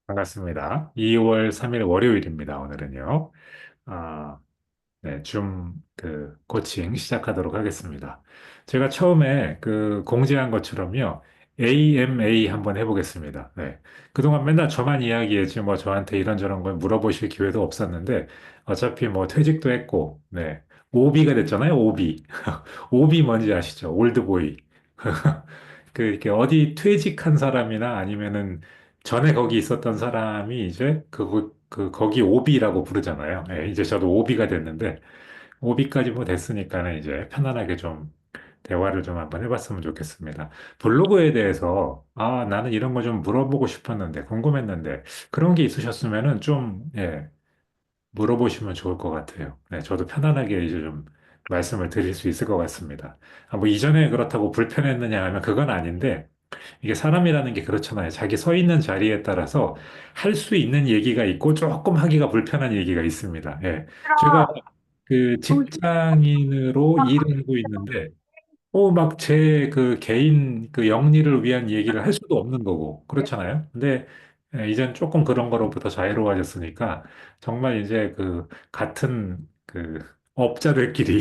반갑습니다. 2월 3일 월요일입니다. 오늘은요. 아, 네, 코칭 시작하도록 하겠습니다. 제가 처음에 공지한 것처럼요. AMA 한번 해보겠습니다. 네. 그동안 맨날 저만 이야기했지 뭐 저한테 이런저런 걸 물어보실 기회도 없었는데 어차피 뭐 퇴직도 했고, 네. OB가 됐잖아요. OB. OB 뭔지 아시죠? 올드보이. 이렇게 어디 퇴직한 사람이나 아니면은 전에 거기 있었던 사람이 이제 거기 오비라고 부르잖아요. 예, 이제 저도 오비가 됐는데, 오비까지 뭐 됐으니까는 이제 편안하게 좀 대화를 좀 한번 해봤으면 좋겠습니다. 블로그에 대해서, 나는 이런 거 좀 물어보고 싶었는데, 궁금했는데, 그런 게 있으셨으면은 좀, 예, 물어보시면 좋을 것 같아요. 네, 저도 편안하게 이제 좀 말씀을 드릴 수 있을 것 같습니다. 뭐 이전에 그렇다고 불편했느냐 하면 그건 아닌데, 이게 사람이라는 게 그렇잖아요. 자기 서 있는 자리에 따라서 할 수 있는 얘기가 있고 조금 하기가 불편한 얘기가 있습니다. 예. 제가 직장인으로 일을 하고 있는데, 막 제 개인 영리를 위한 얘기를 할 수도 없는 거고, 그렇잖아요. 근데 이젠 조금 그런 거로부터 자유로워졌으니까 정말 이제 같은 업자들끼리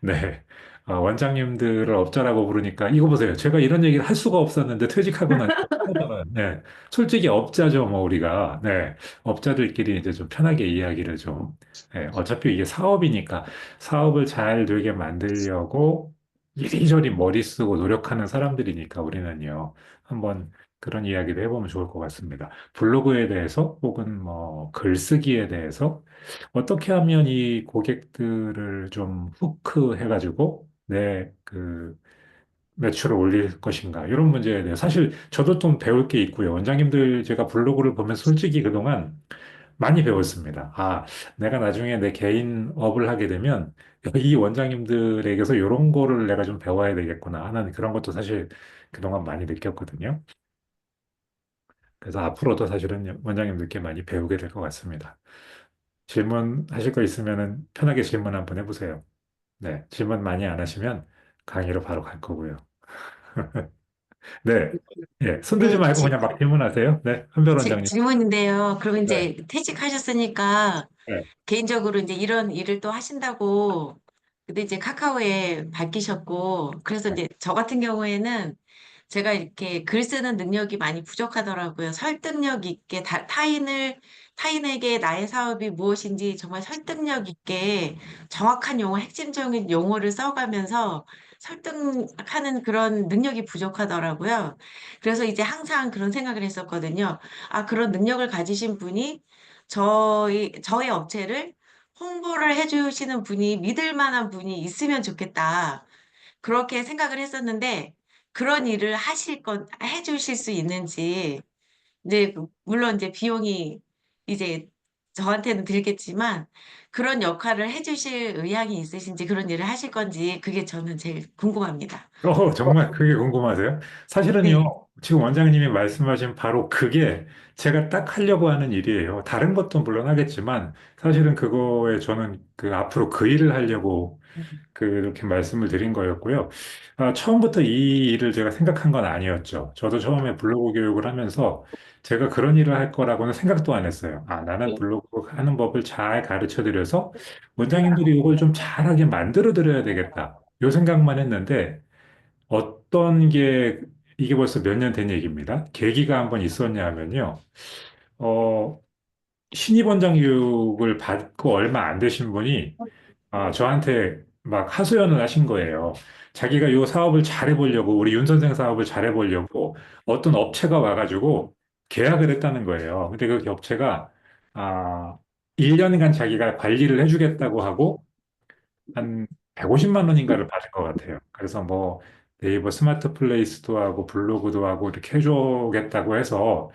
네. 원장님들을 업자라고 부르니까 이거 보세요. 제가 이런 얘기를 할 수가 없었는데 퇴직하고 나니까 편하잖아요. 네. 솔직히 업자죠, 뭐 우리가. 네. 업자들끼리 이제 좀 편하게 이야기를 좀. 네. 어차피 이게 사업이니까 사업을 잘 되게 만들려고 이리저리 머리 쓰고 노력하는 사람들이니까 우리는요. 한번 그런 이야기를 해보면 좋을 것 같습니다. 블로그에 대해서 혹은 뭐 글쓰기에 대해서 어떻게 하면 이 고객들을 좀 후크 해가지고 내 매출을 올릴 것인가 이런 문제에 대해 사실 저도 좀 배울 게 있고요. 원장님들 제가 블로그를 보면서 솔직히 그동안 많이 배웠습니다. 내가 나중에 내 개인 업을 하게 되면 이 원장님들에게서 이런 거를 내가 좀 배워야 되겠구나 하는 그런 것도 사실 그동안 많이 느꼈거든요. 그래서 앞으로도 사실은 원장님들께 많이 배우게 될 것 같습니다. 질문하실 거 있으면 편하게 질문 한번 해보세요. 네, 질문 많이 안 하시면 강의로 바로 갈 거고요. 네, 예, 손들지 네, 말고 그냥 막 질문하세요. 네, 한별 원장님. 질문인데요. 그럼 네, 이제 퇴직하셨으니까 네, 개인적으로 이제 이런 일을 또 하신다고 근데 이제 카카오에 밝히셨고 그래서 네. 이제 저 같은 경우에는 제가 이렇게 글 쓰는 능력이 많이 부족하더라고요. 설득력 있게 타인에게 나의 사업이 무엇인지 정말 설득력 있게 정확한 용어, 핵심적인 용어를 써가면서 설득하는 그런 능력이 부족하더라고요. 그래서 이제 항상 그런 생각을 했었거든요. 그런 능력을 가지신 분이 저의 업체를 홍보를 해주시는 분이 믿을 만한 분이 있으면 좋겠다. 그렇게 생각을 했었는데, 그런 일을 해주실 수 있는지, 이제, 물론 이제 비용이 이제 저한테는 들겠지만, 그런 역할을 해주실 의향이 있으신지, 그런 일을 하실 건지, 그게 저는 제일 궁금합니다. 정말 그게 궁금하세요? 네. 사실은요, 지금 원장님이 말씀하신 바로 그게 제가 딱 하려고 하는 일이에요. 다른 것도 물론 하겠지만, 사실은 그거에 저는 앞으로 그 일을 하려고 그렇게 말씀을 드린 거였고요. 처음부터 이 일을 제가 생각한 건 아니었죠. 저도 처음에 블로그 교육을 하면서 제가 그런 일을 할 거라고는 생각도 안 했어요. 나는 블로그 하는 법을 잘 가르쳐 드려서 원장님들이 이걸 좀 잘하게 만들어 드려야 되겠다. 요 생각만 했는데 어떤 게 이게 벌써 몇 년 된 얘기입니다. 계기가 한번 있었냐 하면요. 어, 신입 원장 교육을 받고 얼마 안 되신 분이 저한테 막 하소연을 하신 거예요. 자기가 이 사업을 잘해보려고, 우리 윤 선생 사업을 잘해보려고 어떤 업체가 와가지고 계약을 했다는 거예요. 근데 그 업체가, 아, 1년간 자기가 관리를 해주겠다고 하고, 한 150만 원인가를 받은 것 같아요. 그래서 뭐 네이버 스마트 플레이스도 하고 블로그도 하고 이렇게 해주겠다고 해서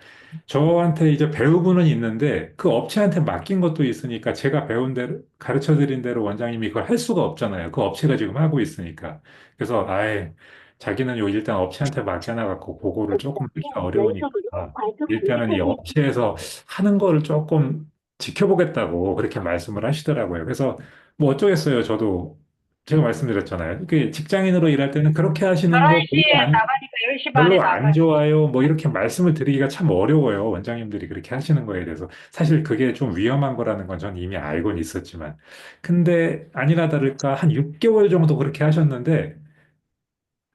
저한테 이제 배우고는 있는데 그 업체한테 맡긴 것도 있으니까 제가 배운 대로 가르쳐 드린 대로 원장님이 그걸 할 수가 없잖아요. 그 업체가 지금 하고 있으니까. 그래서 자기는 요 일단 업체한테 맡겨놔갖고 그거를 조금 하기가 어려우니까 일단은 이 업체에서 하는 거를 조금 지켜보겠다고 그렇게 말씀을 하시더라고요. 그래서 뭐 어쩌겠어요. 저도 제가 말씀드렸잖아요. 직장인으로 일할 때는 그렇게 하시는 거 별로 안, 별로 안 좋아요. 뭐 이렇게 말씀을 드리기가 참 어려워요. 원장님들이 그렇게 하시는 거에 대해서. 사실 그게 좀 위험한 거라는 건 전 이미 알고는 있었지만. 근데 아니나 다를까 한 6개월 정도 그렇게 하셨는데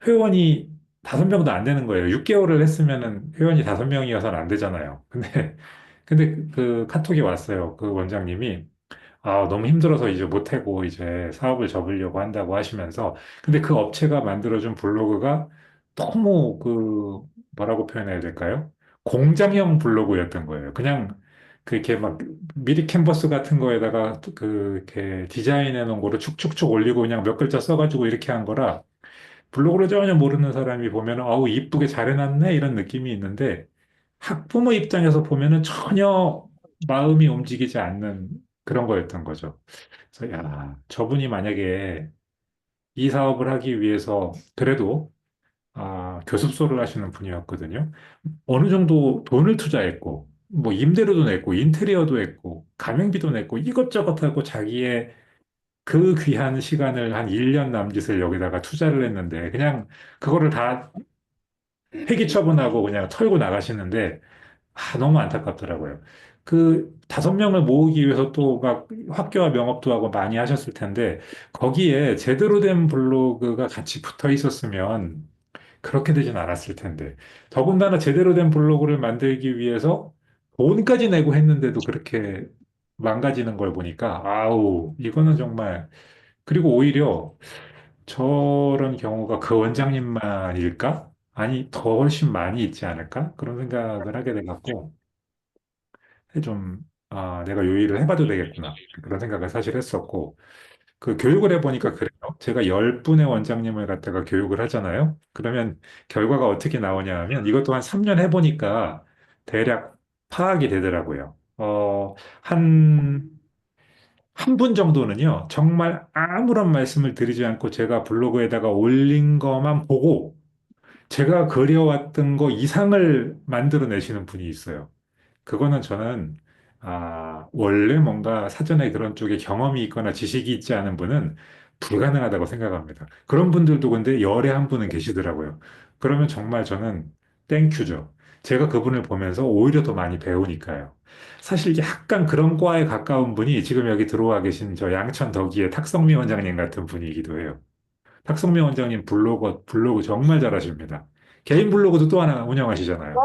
회원이 5명도 안 되는 거예요. 6개월을 했으면은 회원이 5명이어서는 안 되잖아요. 근데 그 카톡이 왔어요. 그 원장님이. 아, 너무 힘들어서 이제 못하고 이제 사업을 접으려고 한다고 하시면서. 근데 그 업체가 만들어준 블로그가 너무 뭐라고 표현해야 될까요? 공장형 블로그였던 거예요. 그냥 그렇게 막 미리 캔버스 같은 거에다가 이렇게 디자인해 놓은 거를 축축축 올리고 그냥 몇 글자 써가지고 이렇게 한 거라 블로그를 전혀 모르는 사람이 보면 아우 이쁘게 잘 해놨네 이런 느낌이 있는데 학부모 입장에서 보면은 전혀 마음이 움직이지 않는 그런 거였던 거죠. 그래서 야, 저분이 만약에 이 사업을 하기 위해서 그래도 교습소를 하시는 분이었거든요. 어느 정도 돈을 투자했고 뭐 임대료도 냈고 인테리어도 했고 가맹비도 냈고 이것저것 하고 자기의 그 귀한 시간을 한 1년 남짓을 여기다가 투자를 했는데 그냥 그거를 다 폐기 처분하고 그냥 털고 나가시는데 너무 안타깝더라고요. 그 5명을 모으기 위해서 또 막 학교와 명업도 하고 많이 하셨을 텐데 거기에 제대로 된 블로그가 같이 붙어 있었으면 그렇게 되진 않았을 텐데 더군다나 제대로 된 블로그를 만들기 위해서 돈까지 내고 했는데도 그렇게 망가지는 걸 보니까 아우 이거는 정말 그리고 오히려 저런 경우가 그 원장님만일까? 아니, 더 훨씬 많이 있지 않을까? 그런 생각을 하게 돼갖고, 좀, 내가 요 일을 해봐도 되겠구나. 그런 생각을 사실 했었고, 그 교육을 해보니까 그래요. 제가 10분의 원장님을 갖다가 교육을 하잖아요. 그러면 결과가 어떻게 나오냐 하면 이것도 한 3년 해보니까 대략 파악이 되더라고요. 한 분 정도는요, 정말 아무런 말씀을 드리지 않고 제가 블로그에다가 올린 것만 보고 제가 그려왔던 거 이상을 만들어내시는 분이 있어요. 그거는 저는, 원래 뭔가 사전에 그런 쪽에 경험이 있거나 지식이 있지 않은 분은 불가능하다고 생각합니다. 그런 분들도 근데 열에 한 분은 계시더라고요. 그러면 정말 저는 땡큐죠. 제가 그분을 보면서 오히려 더 많이 배우니까요. 사실 약간 그런 과에 가까운 분이 지금 여기 들어와 계신 저 양천 덕이의 탁성미 원장님 같은 분이기도 해요. 탁성미 원장님 블로그 정말 잘하십니다. 개인 블로그도 또 하나 운영하시잖아요.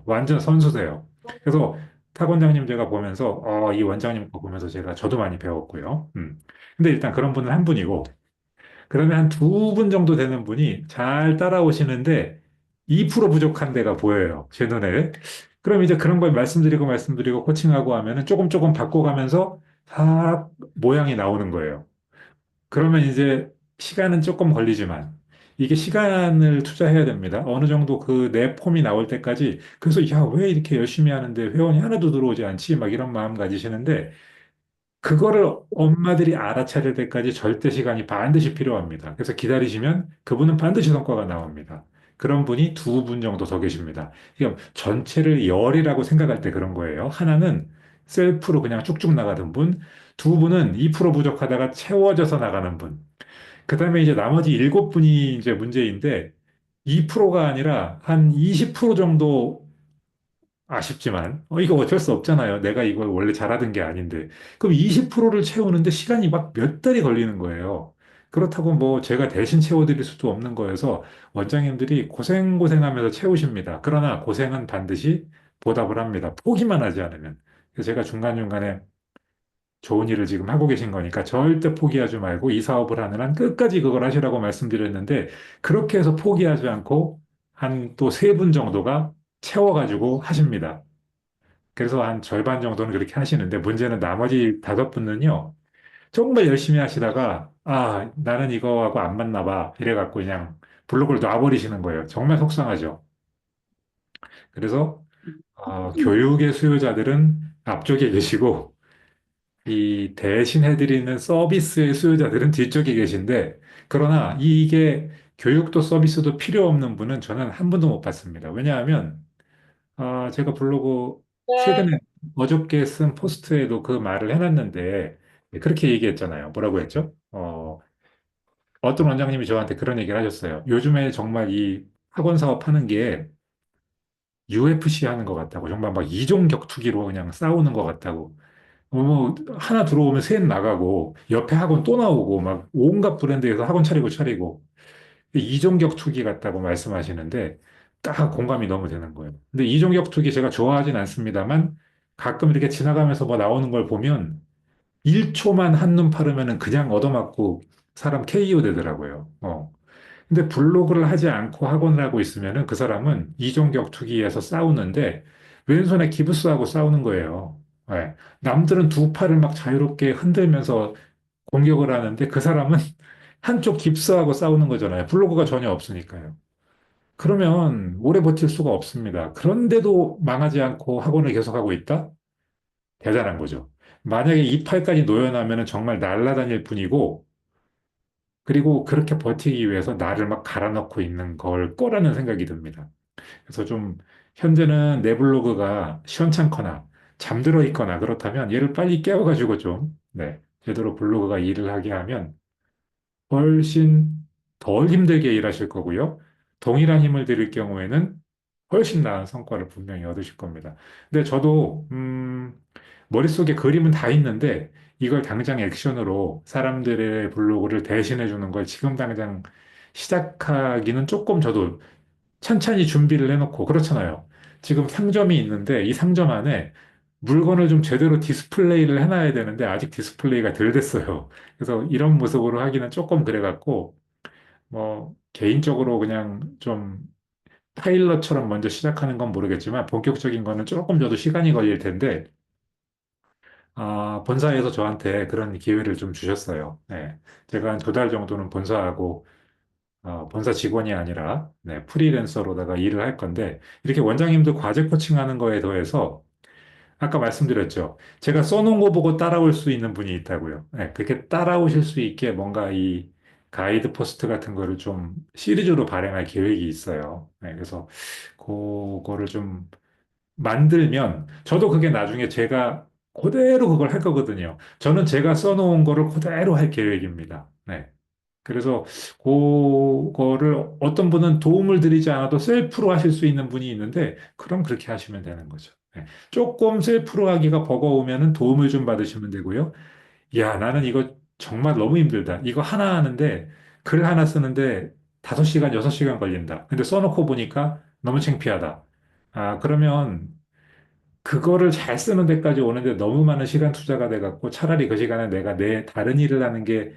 완전 선수세요. 그래서 탁 원장님 제가 보면서 이 원장님 거 보면서 저도 많이 배웠고요. 근데 일단 그런 분은 한 분이고 그다음에 한 2분 정도 되는 분이 잘 따라오시는데 2% 부족한 데가 보여요. 제 눈에. 그럼 이제 그런 걸 말씀드리고 코칭하고 하면은 조금 조금 바꿔가면서 다 모양이 나오는 거예요. 그러면 이제 시간은 조금 걸리지만 이게 시간을 투자해야 됩니다. 어느 정도 그 내 폼이 나올 때까지 그래서 야, 왜 이렇게 열심히 하는데 회원이 하나도 들어오지 않지? 막 이런 마음 가지시는데 그거를 엄마들이 알아차릴 때까지 절대 시간이 반드시 필요합니다. 그래서 기다리시면 그분은 반드시 성과가 나옵니다. 그런 분이 2분 정도 더 계십니다. 그러니까 전체를 열이라고 생각할 때 그런 거예요. 하나는 셀프로 그냥 쭉쭉 나가던 분, 2분은 2% 부족하다가 채워져서 나가는 분. 그 다음에 이제 나머지 7분이 이제 문제인데 2%가 아니라 한 20% 정도 아쉽지만, 이거 어쩔 수 없잖아요. 내가 이걸 원래 잘하던 게 아닌데. 그럼 20%를 채우는데 시간이 막 몇 달이 걸리는 거예요. 그렇다고 뭐 제가 대신 채워드릴 수도 없는 거여서 원장님들이 고생고생하면서 채우십니다. 그러나 고생은 반드시 보답을 합니다. 포기만 하지 않으면. 그래서 제가 중간중간에 좋은 일을 지금 하고 계신 거니까 절대 포기하지 말고 이 사업을 하는 한 끝까지 그걸 하시라고 말씀드렸는데 그렇게 해서 포기하지 않고 한 또 3분 정도가 채워가지고 하십니다. 그래서 한 절반 정도는 그렇게 하시는데 문제는 나머지 5분은요, 정말 열심히 하시다가, 나는 이거하고 안 맞나 봐. 이래갖고 그냥 블로그를 놔버리시는 거예요. 정말 속상하죠. 그래서, 교육의 수요자들은 앞쪽에 계시고, 이 대신 해드리는 서비스의 수요자들은 뒤쪽에 계신데, 그러나 이게 교육도 서비스도 필요 없는 분은 저는 한 분도 못 봤습니다. 왜냐하면, 제가 블로그 최근에 어저께 쓴 포스트에도 그 말을 해놨는데 그렇게 얘기했잖아요. 뭐라고 했죠? 어떤 원장님이 저한테 그런 얘기를 하셨어요. 요즘에 정말 이 학원 사업 하는 게 UFC 하는 것 같다고. 정말 막 이종 격투기로 그냥 싸우는 것 같다고. 뭐, 하나 들어오면 셋 나가고, 옆에 학원 또 나오고, 막 온갖 브랜드에서 학원 차리고. 이종격 투기 같다고 말씀하시는데 딱 공감이 너무 되는 거예요. 근데 이종격 투기 제가 좋아하진 않습니다만 가끔 이렇게 지나가면서 뭐 나오는 걸 보면 1초만 한눈 파르면은 그냥 얻어맞고 사람 KO 되더라고요. 근데 블로그를 하지 않고 학원을 하고 있으면은 그 사람은 이종격 투기에서 싸우는데 왼손에 기부스하고 싸우는 거예요. 예. 남들은 두 팔을 막 자유롭게 흔들면서 공격을 하는데 그 사람은 한쪽 깁스하고 싸우는 거잖아요. 블로그가 전혀 없으니까요. 그러면 오래 버틸 수가 없습니다. 그런데도 망하지 않고 학원을 계속하고 있다? 대단한 거죠. 만약에 이 팔까지 노연하면 정말 날아다닐 뿐이고, 그리고 그렇게 버티기 위해서 나를 막 갈아넣고 있는 걸 거라는 생각이 듭니다. 그래서 좀, 현재는 내 블로그가 시원찮거나, 잠들어 있거나 그렇다면 얘를 빨리 깨워가지고 좀, 네, 제대로 블로그가 일을 하게 하면 훨씬 덜 힘들게 일하실 거고요. 동일한 힘을 들일 경우에는 훨씬 나은 성과를 분명히 얻으실 겁니다. 근데 저도, 머릿속에 그림은 다 있는데 이걸 당장 액션으로 사람들의 블로그를 대신해 주는 걸 지금 당장 시작하기는 조금 저도 천천히 준비를 해놓고 그렇잖아요. 지금 상점이 있는데 이 상점 안에 물건을 좀 제대로 디스플레이를 해놔야 되는데 아직 디스플레이가 덜 됐어요. 그래서 이런 모습으로 하기는 조금 그래갖고 뭐 개인적으로 그냥 좀 파일럿처럼 먼저 시작하는 건 모르겠지만 본격적인 거는 조금 저도 시간이 걸릴 텐데 본사에서 저한테 그런 기회를 좀 주셨어요. 네. 제가 한 두 달 정도는 본사하고 본사 직원이 아니라 네, 프리랜서로다가 일을 할 건데 이렇게 원장님도 과제 코칭하는 거에 더해서 아까 말씀드렸죠. 제가 써놓은 거 보고 따라올 수 있는 분이 있다고요. 네, 그렇게 따라오실 수 있게 뭔가 이 가이드 포스트 같은 거를 좀 시리즈로 발행할 계획이 있어요. 네, 그래서 그거를 좀 만들면 저도 그게 나중에 제가 그대로 그걸 할 거거든요. 저는 제가 써놓은 거를 그대로 할 계획입니다. 네. 그래서 그거를 어떤 분은 도움을 드리지 않아도 셀프로 하실 수 있는 분이 있는데 그럼 그렇게 하시면 되는 거죠. 네. 조금 셀프로 하기가 버거우면은 도움을 좀 받으시면 되고요. 야, 나는 이거 정말 너무 힘들다. 이거 하나 하는데 글 하나 쓰는데 5시간, 6시간 걸린다. 근데 써놓고 보니까 너무 창피하다. 그러면 그거를 잘 쓰는 데까지 오는데 너무 많은 시간 투자가 돼갖고 차라리 그 시간에 내가 내 다른 일을 하는 게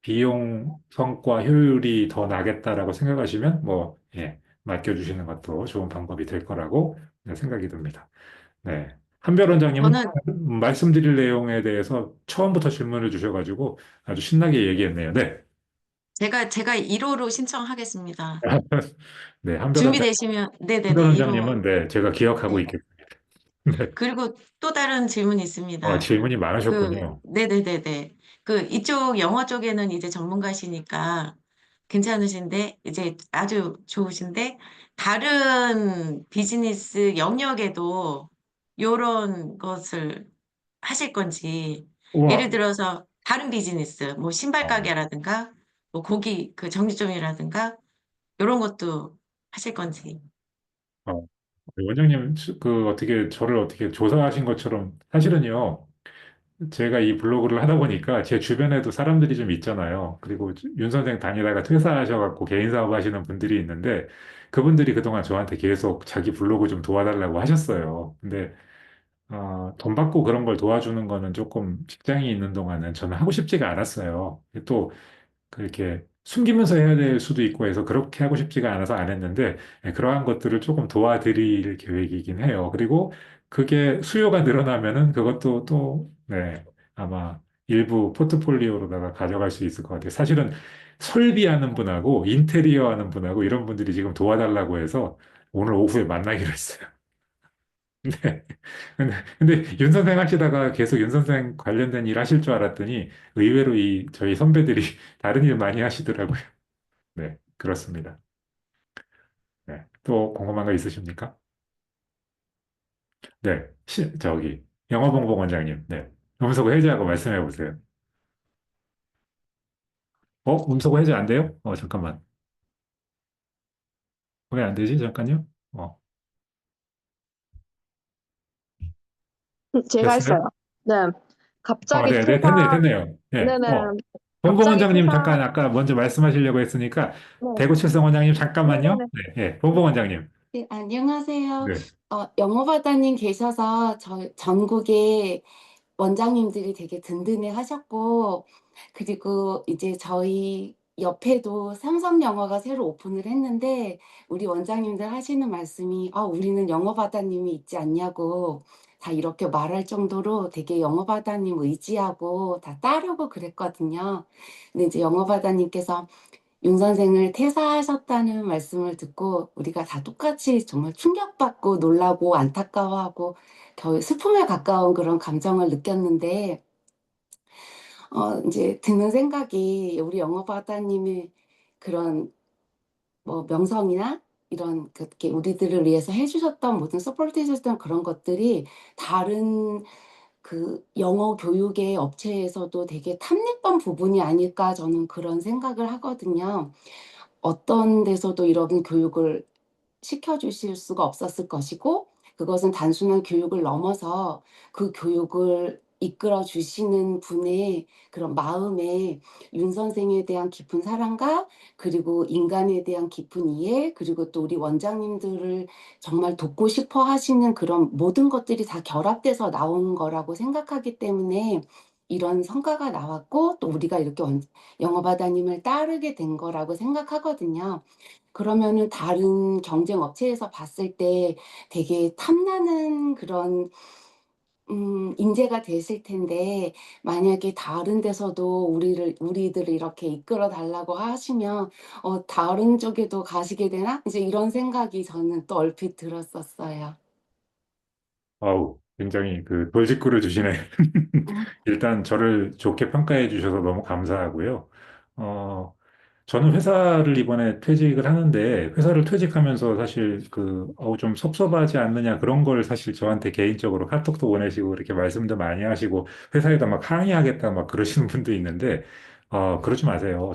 비용, 성과, 효율이 더 나겠다라고 생각하시면 뭐, 예, 맡겨주시는 것도 좋은 방법이 될 거라고 네, 생각이 듭니다. 네. 한별 원장님은 저는 말씀드릴 내용에 대해서 처음부터 질문을 주셔가지고 아주 신나게 얘기했네요. 네. 제가 1호로 신청하겠습니다. 네. 준비되시면, 한별 네네네, 1호. 원장님은 네, 제가 기억하고 네. 있겠습니다. 네. 그리고 또 다른 질문이 있습니다. 질문이 많으셨군요. 네네네네. 이쪽 영어 쪽에는 이제 전문가시니까 괜찮으신데, 이제 아주 좋으신데, 다른 비즈니스 영역에도 요런 것을 하실 건지, 예를 우와. 들어서 다른 비즈니스, 뭐 신발 어, 가게라든가, 뭐 고기 그 정육점이라든가, 요런 것도 하실 건지. 어. 원장님, 어떻게, 저를 어떻게 조사하신 것처럼, 사실은요, 제가 이 블로그를 하다 보니까 제 주변에도 사람들이 좀 있잖아요. 그리고 윤 선생 다니다가 퇴사하셔갖고 개인 사업 하시는 분들이 있는데, 그분들이 그동안 저한테 계속 자기 블로그 좀 도와달라고 하셨어요. 근데, 돈 받고 그런 걸 도와주는 거는 조금 직장이 있는 동안은 저는 하고 싶지가 않았어요. 또, 그렇게 숨기면서 해야 될 수도 있고 해서 그렇게 하고 싶지가 않아서 안 했는데 그러한 것들을 조금 도와드릴 계획이긴 해요. 그리고 그게 수요가 늘어나면은 그것도 또, 네, 아마 일부 포트폴리오로다가 가져갈 수 있을 것 같아요. 사실은 설비하는 분하고 인테리어 하는 분하고 이런 분들이 지금 도와달라고 해서 오늘 오후에 만나기로 했어요. 네. 근데 윤 선생 하시다가 계속 윤 선생 관련된 일 하실 줄 알았더니 의외로 저희 선배들이 다른 일 많이 하시더라고요. 네, 그렇습니다. 네. 또 궁금한 거 있으십니까? 네, 영어봉봉 원장님. 네. 음소거 해제하고 말씀해 보세요. 음소거 해제 안 돼요? 잠깐만. 왜 안 되지? 잠깐요. 제가 했어요. 됐어요? 네. 갑자기 네, 네, 됐네요, 퇴사, 됐네요. 예, 네네. 본봉 갑자기 원장님 퇴사, 잠깐 아까 먼저 말씀하시려고 했으니까 네. 대구칠성 원장님 잠깐만요. 네네네. 네, 예, 본봉 원장님. 네, 안녕하세요. 네. 영어바다님 계셔서 전국에 원장님들이 되게 든든해 하셨고, 그리고 이제 저희 옆에도 삼성 영어가 새로 오픈을 했는데, 우리 원장님들 하시는 말씀이, 우리는 영어바다님이 있지 않냐고 다 이렇게 말할 정도로 되게 영어바다님 의지하고 다 따르고 그랬거든요. 근데 이제 영어바다님께서 윤 선생을 퇴사하셨다는 말씀을 듣고 우리가 다 똑같이 정말 충격받고 놀라고 안타까워하고 거의 슬픔에 가까운 그런 감정을 느꼈는데, 이제 드는 생각이 우리 영어바다님의 그런 뭐 명성이나 이런 그렇게 우리들을 위해서 해주셨던 모든 서포트 해주셨던 그런 것들이 다른 그 영어 교육의 업체에서도 되게 탐냈던 부분이 아닐까 저는 그런 생각을 하거든요. 어떤 데서도 이런 교육을 시켜주실 수가 없었을 것이고, 그것은 단순한 교육을 넘어서 그 교육을 이끌어 주시는 분의 그런 마음에 윤 선생에 대한 깊은 사랑과 그리고 인간에 대한 깊은 이해, 그리고 또 우리 원장님들을 정말 돕고 싶어 하시는 그런 모든 것들이 다 결합돼서 나온 거라고 생각하기 때문에 이런 성과가 나왔고, 또 우리가 이렇게 영어바다님을 따르게 된 거라고 생각하거든요. 그러면은 다른 경쟁 업체에서 봤을 때 되게 탐나는 그런 인재가 되실 텐데, 만약에 다른 데서도 우리들을 이렇게 이끌어 달라고 하시면 다른 쪽에도 가시게 되나? 이제 이런 생각이 저는 또 얼핏 들었었어요. 아우, 굉장히 그 돌직구를 주시네. 음. 일단 저를 좋게 평가해 주셔서 너무 감사하고요. 어, 저는 회사를 이번에 퇴직을 하는데, 회사를 퇴직하면서 사실 좀 섭섭하지 않느냐 그런 걸 사실 저한테 개인적으로 카톡도 보내시고 이렇게 말씀도 많이 하시고, 회사에다 막 항의하겠다 막 그러시는 분도 있는데, 그러지 마세요.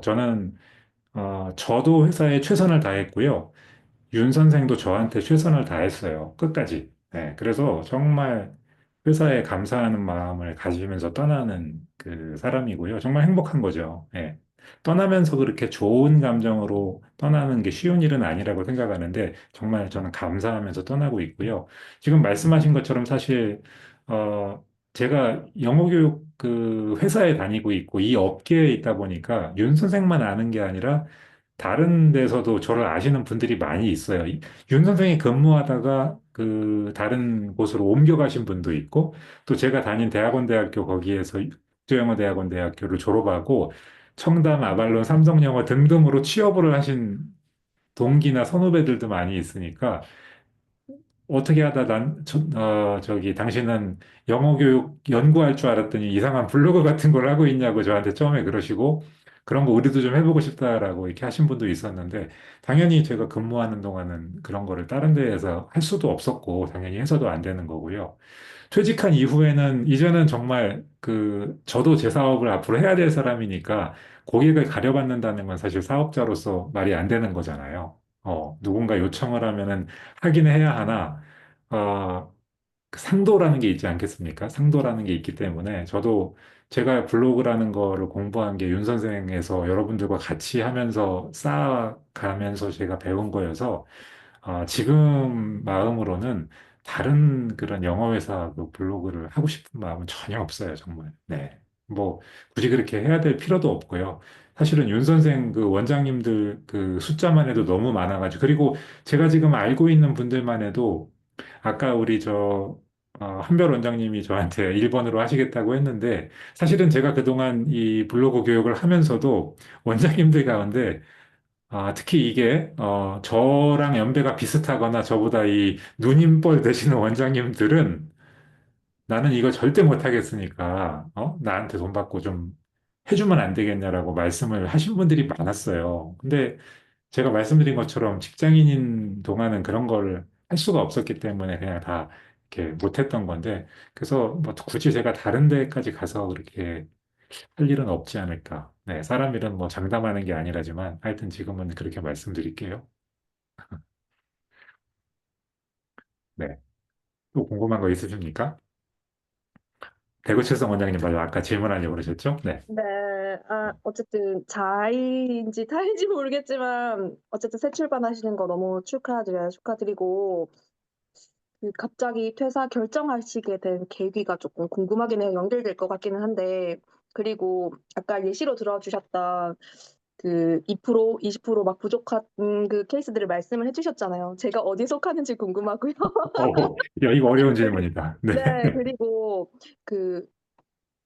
저도 회사에 최선을 다했고요. 윤 선생도 저한테 최선을 다했어요. 끝까지. 네, 그래서 정말 회사에 감사하는 마음을 가지면서 떠나는 그 사람이고요. 정말 행복한 거죠. 예. 떠나면서 그렇게 좋은 감정으로 떠나는 게 쉬운 일은 아니라고 생각하는데 정말 저는 감사하면서 떠나고 있고요. 지금 말씀하신 것처럼 사실 제가 영어 교육 그 회사에 다니고 있고 이 업계에 있다 보니까 윤 선생만 아는 게 아니라 다른 데서도 저를 아시는 분들이 많이 있어요. 윤 선생이 근무하다가 그 다른 곳으로 옮겨가신 분도 있고, 또 제가 다닌 대학원 거기에서 국제영어대학원 대학교를 졸업하고 청담, 아발론, 삼성영어 등등으로 취업을 하신 동기나 선후배들도 많이 있으니까 어떻게 하다 당신은 영어 교육 연구할 줄 알았더니 이상한 블로그 같은 걸 하고 있냐고 저한테 처음에 그러시고, 그런 거 우리도 좀 해보고 싶다라고 이렇게 하신 분도 있었는데, 당연히 제가 근무하는 동안은 그런 거를 다른 데에서 할 수도 없었고, 당연히 해서도 안 되는 거고요. 퇴직한 이후에는 이제는 정말 저도 제 사업을 앞으로 해야 될 사람이니까 고객을 가려받는다는 건 사실 사업자로서 말이 안 되는 거잖아요. 누군가 요청을 하면은 하긴 해야 하나, 어, 그 상도라는 게 있지 않겠습니까? 상도라는 게 있기 때문에 저도 제가 블로그라는 거를 공부한 게 윤 선생에서 여러분들과 같이 하면서 쌓아가면서 제가 배운 거여서 지금 마음으로는 다른 그런 영어 회사 그 블로그를 하고 싶은 마음은 전혀 없어요, 정말. 네. 뭐, 굳이 그렇게 해야 될 필요도 없고요. 사실은 윤 선생 그 원장님들 그 숫자만 해도 너무 많아가지고, 그리고 제가 지금 알고 있는 분들만 해도, 아까 한별 원장님이 저한테 1번으로 하시겠다고 했는데, 사실은 제가 그동안 이 블로그 교육을 하면서도 원장님들 가운데 특히 이게, 저랑 연배가 비슷하거나 저보다 이 누님뻘 되시는 원장님들은 나는 이거 절대 못하겠으니까, 나한테 돈 받고 좀 해주면 안 되겠냐라고 말씀을 하신 분들이 많았어요. 근데 제가 말씀드린 것처럼 직장인인 동안은 그런 걸 할 수가 없었기 때문에 그냥 다 이렇게 못했던 건데, 그래서 뭐 굳이 제가 다른 데까지 가서 그렇게 할 일은 없지 않을까. 네, 사람 일은 뭐 장담하는 게 아니라지만 하여튼 지금은 그렇게 말씀드릴게요. 네. 또 궁금한 거 있으십니까? 대구칠성 원장님 맞아. 아까 질문하려고 그러셨죠? 네. 네, 어쨌든 자이인지 타인지 모르겠지만 어쨌든 새 출발하시는 거 너무 축하드려요. 축하드리고 그 갑자기 퇴사 결정하시게 된 계기가 조금 궁금하긴 해요. 연결될 것 같기는 한데 그리고 아까 예시로 들어주셨던 그 2%, 20%막 부족한 그 케이스들을 말씀을 해주셨잖아요. 제가 어디 속하는지 궁금하고요. 야, 이거 어려운 질문이다. 네. 네, 그리고 그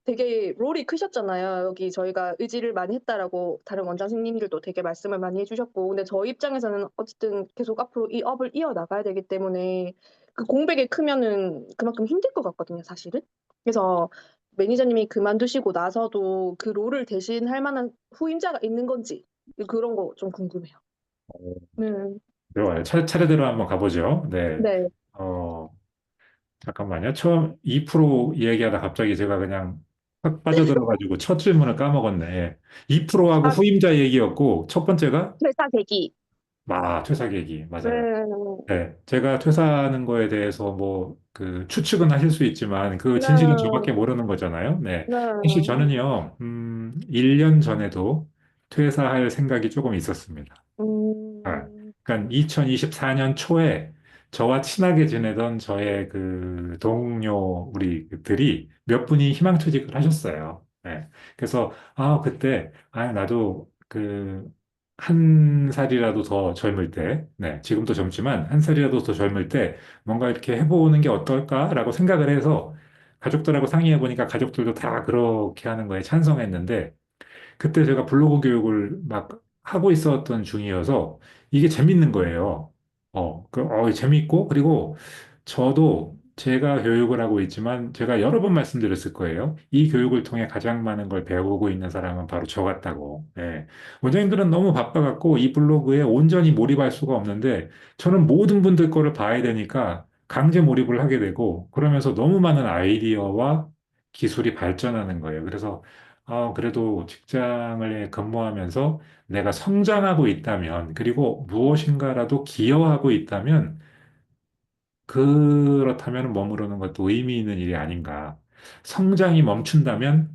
되게 롤이 크셨잖아요. 여기 저희가 의지를 많이 했다라고 다른 원장님들도 되게 말씀을 많이 해주셨고, 근데 저희 입장에서는 어쨌든 계속 앞으로 이 업을 이어나가야 되기 때문에 그 공백이 크면은 그만큼 힘들 것 같거든요, 사실은. 그래서 매니저님이 그만두시고 나서도 그 롤을 대신할 만한 후임자가 있는 건지 그런 거 좀 궁금해요. 네, 좋아요. 차례대로 한번 가보죠. 네. 네, 어, 잠깐만요. 처음 2% 이야기하다 갑자기 제가 그냥 확 빠져들어가지고 첫 질문을 까먹었네. 2%하고 아, 후임자 얘기였고, 첫 번째가, 퇴사 계기. 퇴사 계기. 네, 맞아요. 네. 제가 퇴사하는 거에 대해서 뭐, 추측은 하실 수 있지만, 그 네, 진실은 저밖에 모르는 거잖아요. 네. 네, 사실 저는요, 1년 전에도 퇴사할 생각이 조금 있었습니다. 그러니까 2024년 초에 저와 친하게 지내던 저의 그 동료 우리들이 몇 분이 희망퇴직을 하셨어요. 네. 그래서 그때 나도 한 살이라도 더 젊을 때, 네, 지금도 젊지만 한 살이라도 더 젊을 때 뭔가 이렇게 해보는 게 어떨까라고 생각을 해서 가족들하고 상의해 보니까 가족들도 다 그렇게 하는 거에 찬성했는데 그때 제가 블로그 교육을 막 하고 있었던 중이어서 이게 재밌는 거예요. 재밌고, 그리고 저도 제가 교육을 하고 있지만 제가 여러 번 말씀드렸을 거예요. 이 교육을 통해 가장 많은 걸 배우고 있는 사람은 바로 저 같다고. 예. 원장님들은 너무 바빠갖고 이 블로그에 온전히 몰입할 수가 없는데 저는 모든 분들 거를 봐야 되니까 강제 몰입을 하게 되고 그러면서 너무 많은 아이디어와 기술이 발전하는 거예요. 그래서 그래도 직장을 근무하면서 내가 성장하고 있다면, 그리고 무엇인가라도 기여하고 있다면, 그렇다면 머무르는 것도 의미 있는 일이 아닌가. 성장이 멈춘다면,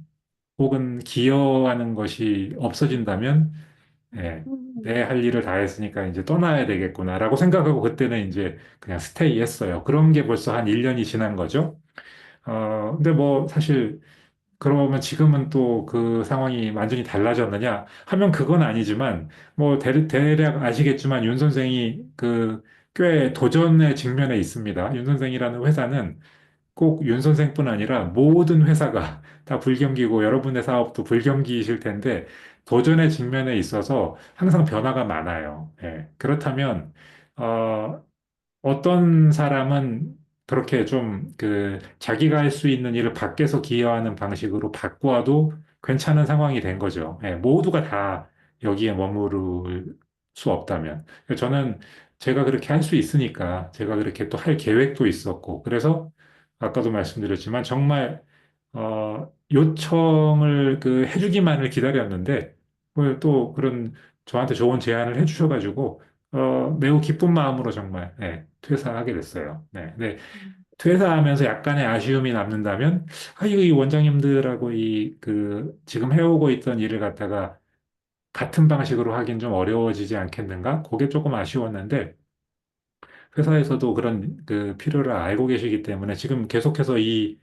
혹은 기여하는 것이 없어진다면, 예, 네. 내 할 일을 다 했으니까 이제 떠나야 되겠구나라고 생각하고 그때는 이제 그냥 스테이 했어요. 그런 게 벌써 한 1년이 지난 거죠. 근데 뭐 사실 그러면 지금은 또 그 상황이 완전히 달라졌느냐 하면 그건 아니지만 뭐 대략 아시겠지만 윤 선생이 꽤 도전의 직면에 있습니다. 윤 선생이라는 회사는 꼭 윤 선생뿐 아니라 모든 회사가 다 불경기고 여러분의 사업도 불경기이실 텐데 도전의 직면에 있어서 항상 변화가 많아요. 예. 그렇다면 어, 어떤 사람은 그렇게 좀 자기가 할 수 있는 일을 밖에서 기여하는 방식으로 바꾸어도 괜찮은 상황이 된 거죠. 예, 모두가 다 여기에 머무를 수 없다면. 저는 제가 그렇게 할 수 있으니까 제가 그렇게 또 할 계획도 있었고 그래서 아까도 말씀드렸지만 정말 요청을 해주기만을 기다렸는데 또 그런 저한테 좋은 제안을 해주셔가지고 매우 기쁜 마음으로 정말 퇴사하게 됐어요. 네, 네. 퇴사하면서 약간의 아쉬움이 남는다면 이거 이 원장님들하고 지금 해오고 있던 일을 갖다가 같은 방식으로 하긴 좀 어려워지지 않겠는가? 그게 조금 아쉬웠는데 회사에서도 그런 필요를 알고 계시기 때문에 지금 계속해서 이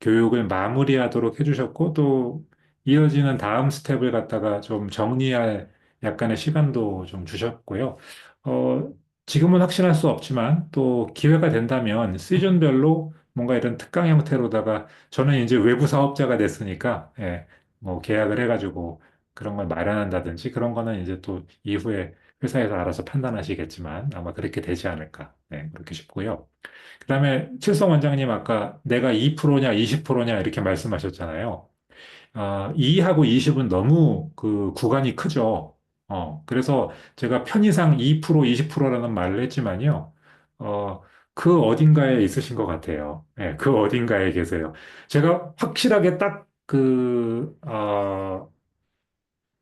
교육을 마무리하도록 해주셨고 또 이어지는 다음 스텝을 갖다가 좀 정리할 약간의 시간도 좀 주셨고요. 어, 지금은 확신할 수 없지만 또 기회가 된다면 시즌별로 뭔가 이런 특강 형태로다가 저는 이제 외부 사업자가 됐으니까 뭐 계약을 해가지고 그런 걸 마련한다든지 그런 거는 이제 또 이후에 회사에서 알아서 판단하시겠지만 아마 그렇게 되지 않을까. 네, 그렇게 싶고요. 그다음에 칠성 원장님 아까 내가 2%냐 20%냐 이렇게 말씀하셨잖아요. 2하고 20은 너무 그 구간이 크죠. 그래서 제가 편의상 2%, 20%라는 말을 했지만요. 어, 그 어딘가에 있으신 것 같아요. 예, 그 어딘가에 계세요. 제가 확실하게 딱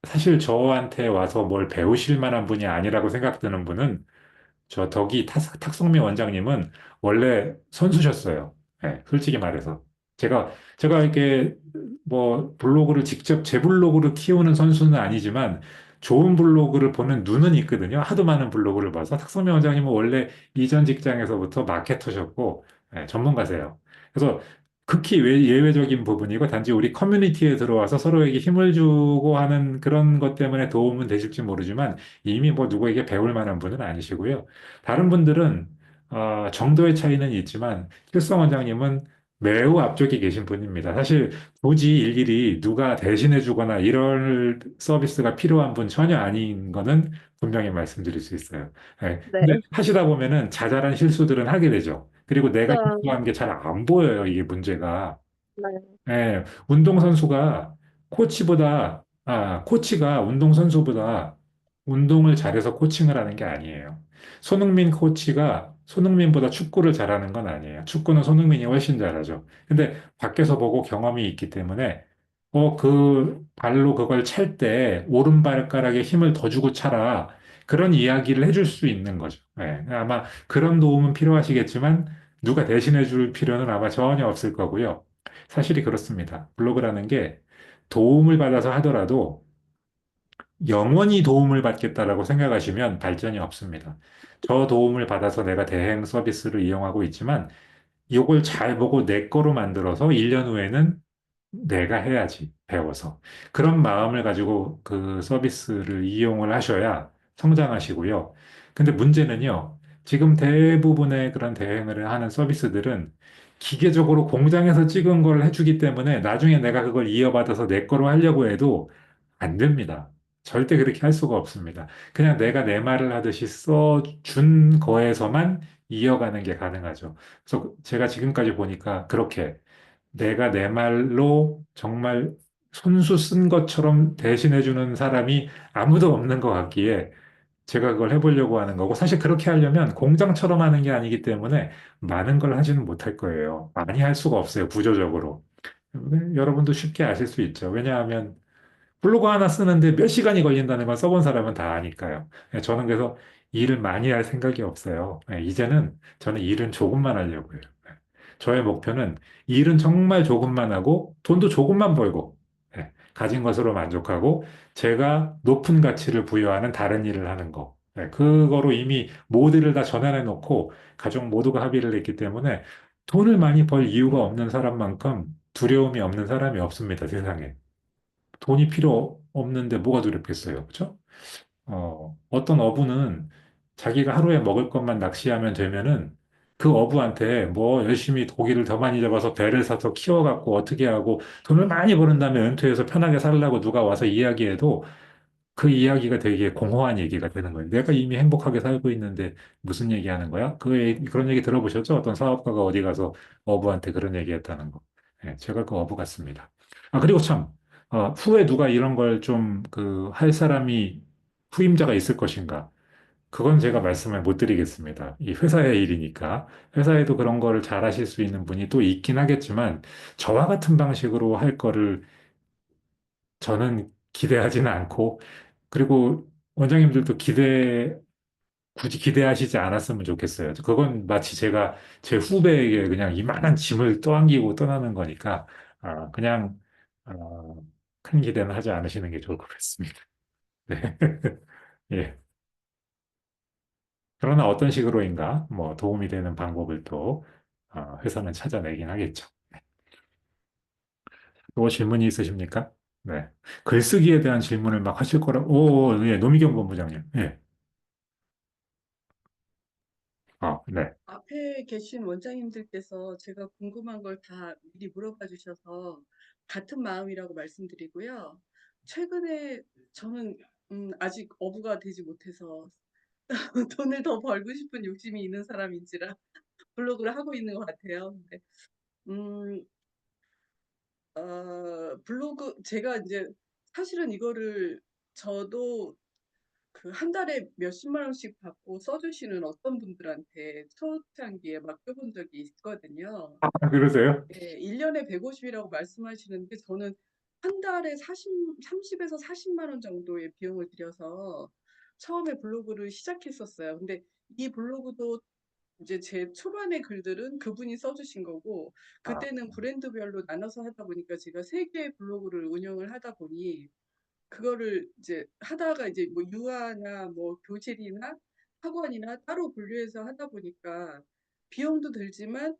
사실 저한테 와서 뭘 배우실 만한 분이 아니라고 생각드는 분은 저 덕이 탁성민 원장님은 원래 선수셨어요. 예, 솔직히 말해서. 제가 이렇게 뭐 블로그를 직접 제 블로그를 키우는 선수는 아니지만 좋은 블로그를 보는 눈은 있거든요. 하도 많은 블로그를 봐서. 탁성민 원장님은 원래 이전 직장에서부터 마케터셨고, 예, 전문가세요. 그래서 극히 예외적인 부분이고 단지 우리 커뮤니티에 들어와서 서로에게 힘을 주고 하는 그런 것 때문에 도움은 되실지 모르지만 이미 뭐 누구에게 배울 만한 분은 아니시고요. 다른 분들은 정도의 차이는 있지만 필성 원장님은 매우 앞쪽에 계신 분입니다. 사실 굳이 일일이 누가 대신해 주거나 이럴 서비스가 필요한 분 전혀 아닌 거는 분명히 말씀드릴 수 있어요. 예, 네. 근데 하시다 보면은 자잘한 실수들은 하게 되죠. 그리고 내가 진짜, 실수한 게 잘 안 보여요, 이게 문제가. 네. 예, 운동선수가 코치가 운동선수보다 운동을 잘해서 코칭을 하는 게 아니에요. 손흥민 코치가 손흥민보다 축구를 잘하는 건 아니에요. 축구는 손흥민이 훨씬 잘하죠. 근데 밖에서 보고 경험이 있기 때문에 그 발로 그걸 찰 때 오른발가락에 힘을 더 주고 차라. 그런 이야기를 해줄 수 있는 거죠. 예, 아마 그런 도움은 필요하시겠지만 누가 대신해 줄 필요는 아마 전혀 없을 거고요. 사실이 그렇습니다. 블로그라는 게 도움을 받아서 하더라도 영원히 도움을 받겠다라고 생각하시면 발전이 없습니다. 저 도움을 받아서 내가 대행 서비스를 이용하고 있지만 이걸 잘 보고 내 거로 만들어서 1년 후에는 내가 해야지, 배워서. 그런 마음을 가지고 그 서비스를 이용을 하셔야 성장하시고요. 근데 문제는요, 지금 대부분의 그런 대행을 하는 서비스들은 기계적으로 공장에서 찍은 걸 해주기 때문에 나중에 내가 그걸 이어받아서 내 거로 하려고 해도 안 됩니다. 절대 그렇게 할 수가 없습니다. 그냥 내가 내 말을 하듯이 써준 거에서만 이어가는 게 가능하죠. 그래서 제가 지금까지 보니까 그렇게 내가 내 말로 정말 손수 쓴 것처럼 대신해주는 사람이 아무도 없는 것 같기에 제가 그걸 해보려고 하는 거고, 사실 그렇게 하려면 공장처럼 하는 게 아니기 때문에 많은 걸 하지는 못할 거예요. 많이 할 수가 없어요, 구조적으로. 여러분도 쉽게 아실 수 있죠. 왜냐하면 블로그 하나 쓰는데 몇 시간이 걸린다는 걸 써본 사람은 다 아니까요. 저는 그래서 일을 많이 할 생각이 없어요. 이제는 저는 일은 조금만 하려고요. 저의 목표는 일은 정말 조금만 하고 돈도 조금만 벌고 가진 것으로 만족하고 제가 높은 가치를 부여하는 다른 일을 하는 거. 그거로 이미 모두를 다 전환해 놓고 가족 모두가 합의를 했기 때문에 돈을 많이 벌 이유가 없는 사람만큼 두려움이 없는 사람이 없습니다, 세상에. 돈이 필요 없는데 뭐가 두렵겠어요. 그렇죠? 어떤 어부는 자기가 하루에 먹을 것만 낚시하면 되면은 그 어부한테 뭐 열심히 고기를 더 많이 잡아서 배를 사서 키워갖고 어떻게 하고 돈을 많이 버는 다음에 은퇴해서 편하게 살라고 누가 와서 이야기해도 그 이야기가 되게 공허한 얘기가 되는 거예요. 내가 이미 행복하게 살고 있는데 무슨 얘기하는 거야? 그런 얘기 들어보셨죠? 어떤 사업가가 어디 가서 어부한테 그런 얘기 했다는 거. 제가 그 어부 같습니다. 그리고 참, 후에 누가 이런 걸 좀 할 사람이 후임자가 있을 것인가? 그건 제가 말씀을 못 드리겠습니다. 이 회사의 일이니까. 회사에도 그런 거를 잘 하실 수 있는 분이 또 있긴 하겠지만, 저와 같은 방식으로 할 거를 저는 기대하지는 않고, 그리고 원장님들도 굳이 기대하시지 않았으면 좋겠어요. 그건 마치 제가 제 후배에게 그냥 이만한 짐을 떠안기고 떠나는 거니까, 그냥, 큰 기대는 하지 않으시는 게 좋을 것 같습니다. 네. 예. 그러나 어떤 식으로인가, 뭐, 도움이 되는 방법을 또, 회사는 찾아내긴 하겠죠. 또 질문이 있으십니까? 네. 글쓰기에 대한 질문을 막 하실 예, 노미경 본부장님. 예. 네. 앞에 계신 원장님들께서 제가 궁금한 걸 다 미리 물어봐 주셔서 같은 마음이라고 말씀드리고요. 최근에 저는 아직 어부가 되지 못해서 돈을 더 벌고 싶은 욕심이 있는 사람인지라 블로그를 하고 있는 것 같아요. 근데 음, 블로그 제가 이제 사실은 이거를 저도 그 한 달에 몇십만 원씩 받고 써주시는 어떤 분들한테 초창기에 맡겨본 적이 있거든요. 그러세요? 예, 1년에 150이라고 말씀하시는데 저는 한 달에 30에서 40만 원 정도의 비용을 들여서 처음에 블로그를 시작했었어요. 근데 이 블로그도 이제 제 초반의 글들은 그분이 써주신 거고, 그때는 브랜드별로 나눠서 하다 보니까 제가 세 개의 블로그를 운영을 하다 보니 그거를 이제 하다가 이제 뭐 유아나 뭐 교실이나 학원이나 따로 분류해서 하다 보니까 비용도 들지만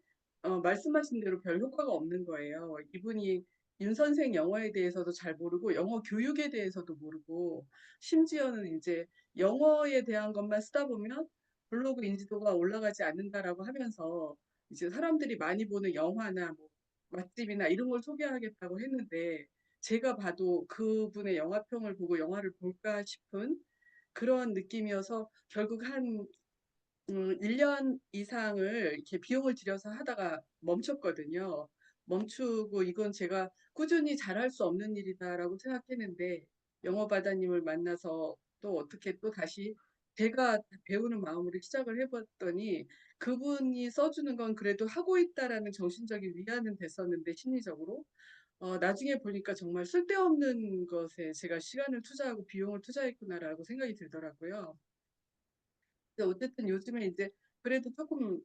말씀하신 대로 별 효과가 없는 거예요. 이분이 윤 선생 영어에 대해서도 잘 모르고 영어 교육에 대해서도 모르고 심지어는 이제 영어에 대한 것만 쓰다 보면 블로그 인지도가 올라가지 않는다라고 하면서 이제 사람들이 많이 보는 영화나 뭐 맛집이나 이런 걸 소개하겠다고 했는데 제가 봐도 그분의 영화평을 보고 영화를 볼까 싶은 그런 느낌이어서 결국 한 1년 이상을 이렇게 비용을 들여서 하다가 멈췄거든요. 멈추고 이건 제가 꾸준히 잘할 수 없는 일이다라고 생각했는데 영어바다님을 만나서 또 어떻게 또 다시 제가 배우는 마음으로 시작을 해봤더니 그분이 써주는 건 그래도 하고 있다라는 정신적인 위안은 됐었는데 심리적으로 나중에 보니까 정말 쓸데없는 것에 제가 시간을 투자하고 비용을 투자했구나라고 생각이 들더라고요. 근데 어쨌든 요즘에 이제 그래도 조금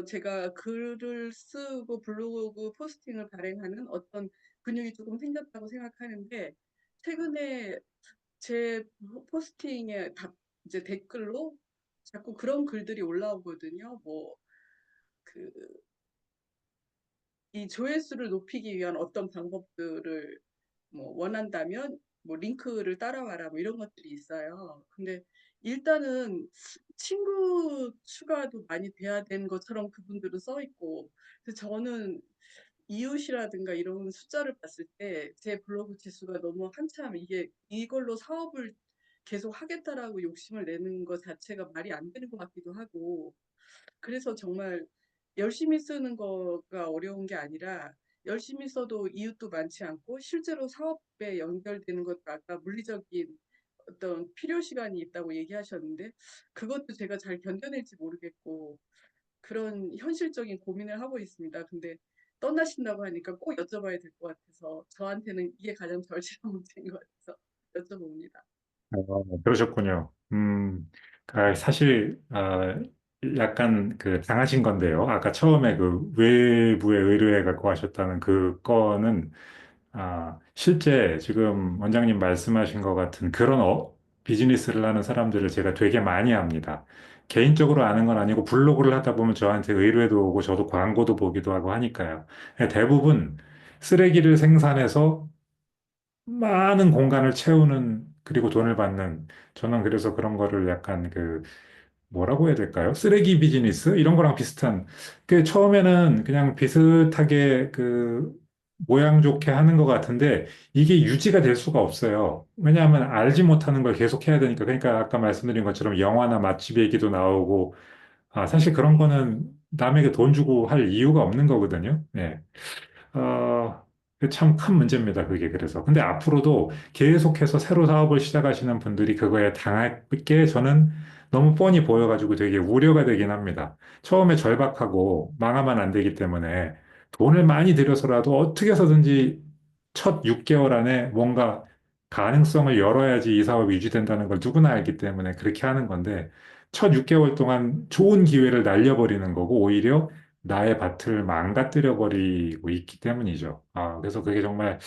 제가 글을 쓰고 블로그 포스팅을 발행하는 어떤 근육이 조금 생겼다고 생각하는데 최근에 제 포스팅에 이제 댓글로 자꾸 그런 글들이 올라오거든요. 뭐 그 이 조회수를 높이기 위한 어떤 방법들을 뭐 원한다면 뭐 링크를 따라와라 뭐 이런 것들이 있어요. 근데 일단은 친구 추가도 많이 돼야 되는 것처럼 그분들은 써 있고, 그래서 저는 이웃이라든가 이런 숫자를 봤을 때 제 블로그 지수가 너무 한참 이게 이걸로 사업을 계속 하겠다라고 욕심을 내는 것 자체가 말이 안 되는 것 같기도 하고, 그래서 정말 열심히 쓰는 거가 어려운 게 아니라 열심히 써도 이웃도 많지 않고 실제로 사업에 연결되는 것도 아까 물리적인 어떤 필요 시간이 있다고 얘기하셨는데 그것도 제가 잘 견뎌낼지 모르겠고 그런 현실적인 고민을 하고 있습니다. 근데 떠나신다고 하니까 꼭 여쭤봐야 될 것 같아서 저한테는 이게 가장 절실한 문제인 것 같아서 여쭤봅니다. 그러셨군요. 사실, 약간 그 당하신 건데요. 아까 처음에 그 외부에 의뢰해 갖고 하셨다는 그 건은, 실제 지금 원장님 말씀하신 것 같은 그런 비즈니스를 하는 사람들을 제가 되게 많이 합니다. 개인적으로 아는 건 아니고 블로그를 하다 보면 저한테 의뢰도 오고 저도 광고도 보기도 하고 하니까요. 대부분 쓰레기를 생산해서 많은 공간을 채우는 그리고 돈을 받는 저는 그래서 그런 거를 약간 그 뭐라고 해야 될까요? 쓰레기 비즈니스 이런 거랑 비슷한 그 처음에는 그냥 비슷하게 그 모양 좋게 하는 것 같은데 이게 유지가 될 수가 없어요. 왜냐하면 알지 못하는 걸 계속 해야 되니까 그러니까 아까 말씀드린 것처럼 영화나 맛집 얘기도 나오고 사실 그런 거는 남에게 돈 주고 할 이유가 없는 거거든요. 예. 참 큰 문제입니다, 그게 그래서. 근데 앞으로도 계속해서 새로 사업을 시작하시는 분들이 그거에 당할 게 저는 너무 뻔히 보여가지고 되게 우려가 되긴 합니다. 처음에 절박하고 망하면 안 되기 때문에 돈을 많이 들여서라도 어떻게 해서든지 첫 6개월 안에 뭔가 가능성을 열어야지 이 사업이 유지된다는 걸 누구나 알기 때문에 그렇게 하는 건데 첫 6개월 동안 좋은 기회를 날려버리는 거고 오히려 나의 밭을 망가뜨려 버리고 있기 때문이죠. 그래서 그게 정말